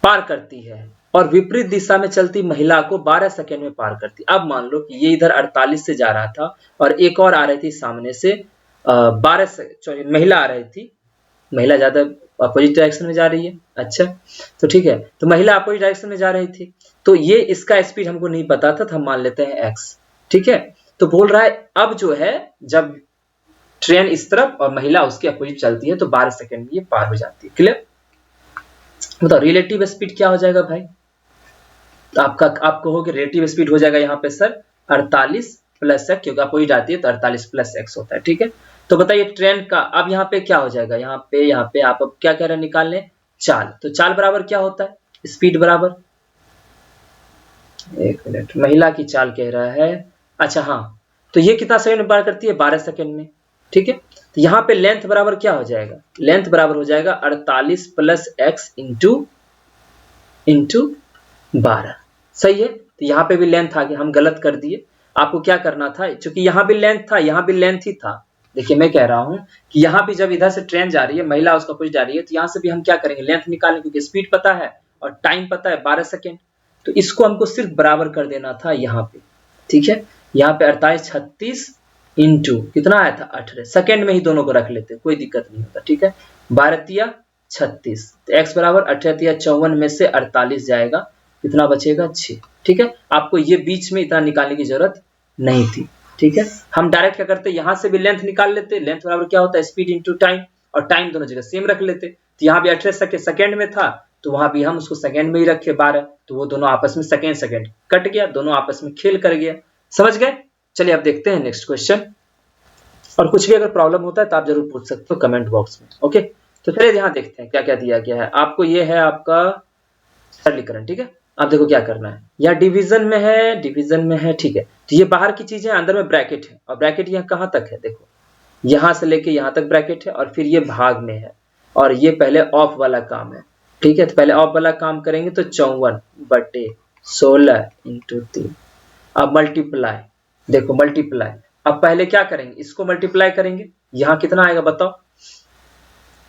पार करती है और विपरीत दिशा में चलती महिला को 12 सेकंड में पार करती। अब मान लो कि ये इधर 48 से जा रहा था और एक और आ रही थी सामने से 12 महिला आ रही थी, महिला ज्यादा अपोजिट डायरेक्शन में जा रही है, अच्छा तो ठीक है, तो महिला अपोजिट डायरेक्शन में जा रही थी, तो ये इसका स्पीड हमको नहीं पता था, तो हम मान लेते हैं x, ठीक है। तो बोल रहा है अब जो है जब ट्रेन इस तरफ और महिला उसके अपोजिट चलती है तो 12 सेकंड में ये पार हो जाती है, क्लियर। बताओ रिलेटिव स्पीड क्या हो जाएगा भाई, तो आप कहोगे रिलेटिव स्पीड हो जाएगा यहाँ पे सर 48 + x, क्योंकि अपोजिट आती है तो 48 + x होता है, ठीक है। तो बताइए ट्रेन का अब यहाँ पे क्या हो जाएगा, यहाँ पे आप अब क्या कह रहे हैं निकालने, चाल, तो चाल बराबर क्या होता है, स्पीड बराबर, 1 मिनट, महिला की चाल कह रहा है, अच्छा हाँ, तो ये कितना सेकंड में पार करती है, 12 सेकंड में, ठीक है। तो यहाँ पे लेंथ बराबर क्या हो जाएगा, लेंथ बराबर हो जाएगा 48 + x इंटू 12, सही है। तो यहाँ पे भी लेंथ आ गया, हम गलत कर दिए, आपको क्या करना था, क्योंकि यहाँ भी लेंथ था, यहाँ भी लेंथ ही था। देखिए मैं कह रहा हूँ कि यहाँ भी जब इधर से ट्रेन जा रही है, महिला उसका अपोजिट जा रही है, तो यहाँ से भी हम क्या करेंगे, लेंथ निकालेंगे, क्योंकि स्पीड पता है और टाइम पता है 12 सेकेंड, तो इसको हमको सिर्फ बराबर कर देना था यहाँ पे, ठीक है। यहाँ पे 48 36 इंटू कितना आया था 18, सेकेंड में ही दोनों को रख लेते, कोई दिक्कत नहीं होता, ठीक है। 12 × 36, तो x बराबर 18 × 54 में से 48 जाएगा, कितना बचेगा 6, ठीक है। आपको ये बीच में इतना निकालने की जरूरत नहीं थी, ठीक है। हम डायरेक्ट क्या करते, यहाँ से भी लेंथ निकाल लेते, लेंथ बराबर क्या होता है, स्पीड इंटू टाइम, और टाइम दोनों जगह सेम रख लेते, तो यहाँ भी 18 सेकेंड में था, तो वहां भी हम उसको सेकेंड में ही रखे 12, तो वो दोनों आपस में सेकेंड कट गया, दोनों आपस में खेल कर गया, समझ गए। चलिए अब देखते हैं नेक्स्ट क्वेश्चन, और कुछ भी अगर प्रॉब्लम होता है तो आप जरूर पूछ सकते हो कमेंट बॉक्स में, ओके। तो चलिए यहाँ देखते हैं क्या क्या दिया गया है आपको, ये है आपका सरलीकरण, ठीक है। आप देखो क्या करना है, या डिवीजन में है, ठीक है। तो ये बाहर की चीज है, अंदर में ब्रैकेट है, और ब्रैकेट यहाँ कहाँ तक है, देखो यहाँ से लेके यहाँ तक ब्रैकेट है, और फिर ये भाग में है, और ये पहले ऑफ वाला काम है, ठीक है। तो पहले ऑफ वाला काम करेंगे तो 54/16 इंटू 3, अब मल्टीप्लाई, देखो मल्टीप्लाई, अब पहले क्या करेंगे, इसको मल्टीप्लाई करेंगे, यहाँ कितना आएगा बताओ,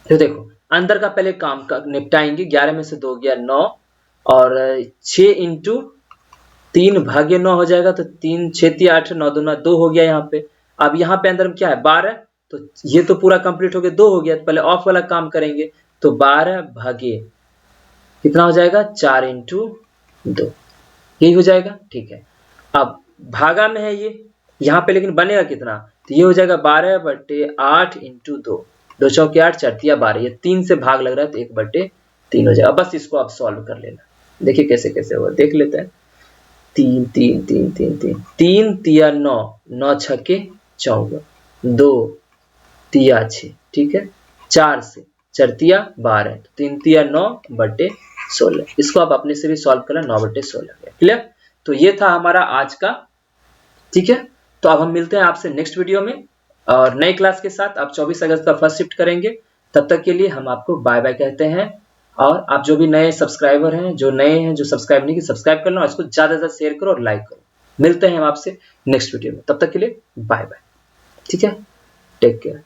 तो देखो अंदर का पहले काम का निपटाएंगे, 11 में से 2 गया 9, और 6 इंटू 3 भागे 9 हो जाएगा, तो 3 6 8 9 2 2 हो गया यहाँ पे। अब यहाँ पे अंदर में क्या है 12, तो ये तो पूरा कंप्लीट हो गया, 2 हो गया, तो पहले ऑफ वाला काम करेंगे, तो 12 भागे कितना हो जाएगा 4 इंटू 2, यही हो जाएगा, ठीक है। अब भागा में है ये यहाँ पे, लेकिन बनेगा कितना, तो ये हो जाएगा 12/8 इंटू 2, 2 चौके 8 4 तिया 12, ये 3 से भाग लग रहा है तो 1/3 हो जाएगा। बस इसको आप सॉल्व कर लेना, देखिए कैसे कैसे होगा, देख लेते हैं। 3 3 3 3 3 3 तिया 9, 9 छके 14, 2 तिया 6, ठीक है, 4 से 4 तिया 12, 3 तिया 9/16, इसको आप अपने से भी सॉल्व करना, 9/16, क्लियर। तो ये था हमारा आज का, ठीक है। तो अब हम मिलते हैं आपसे नेक्स्ट वीडियो में और नए क्लास के साथ। आप 24 अगस्त का फर्स्ट शिफ्ट करेंगे, तब तक के लिए हम आपको बाय बाय कहते हैं। और आप जो भी नए सब्सक्राइबर हैं, जो नए हैं, जो सब्सक्राइब नहीं किए, सब्सक्राइब कर लो, इसको ज्यादा से ज्यादा शेयर करो और लाइक करो। मिलते हैं हम आपसे नेक्स्ट वीडियो में, तब तक के लिए बाय बाय, ठीक है, टेक केयर।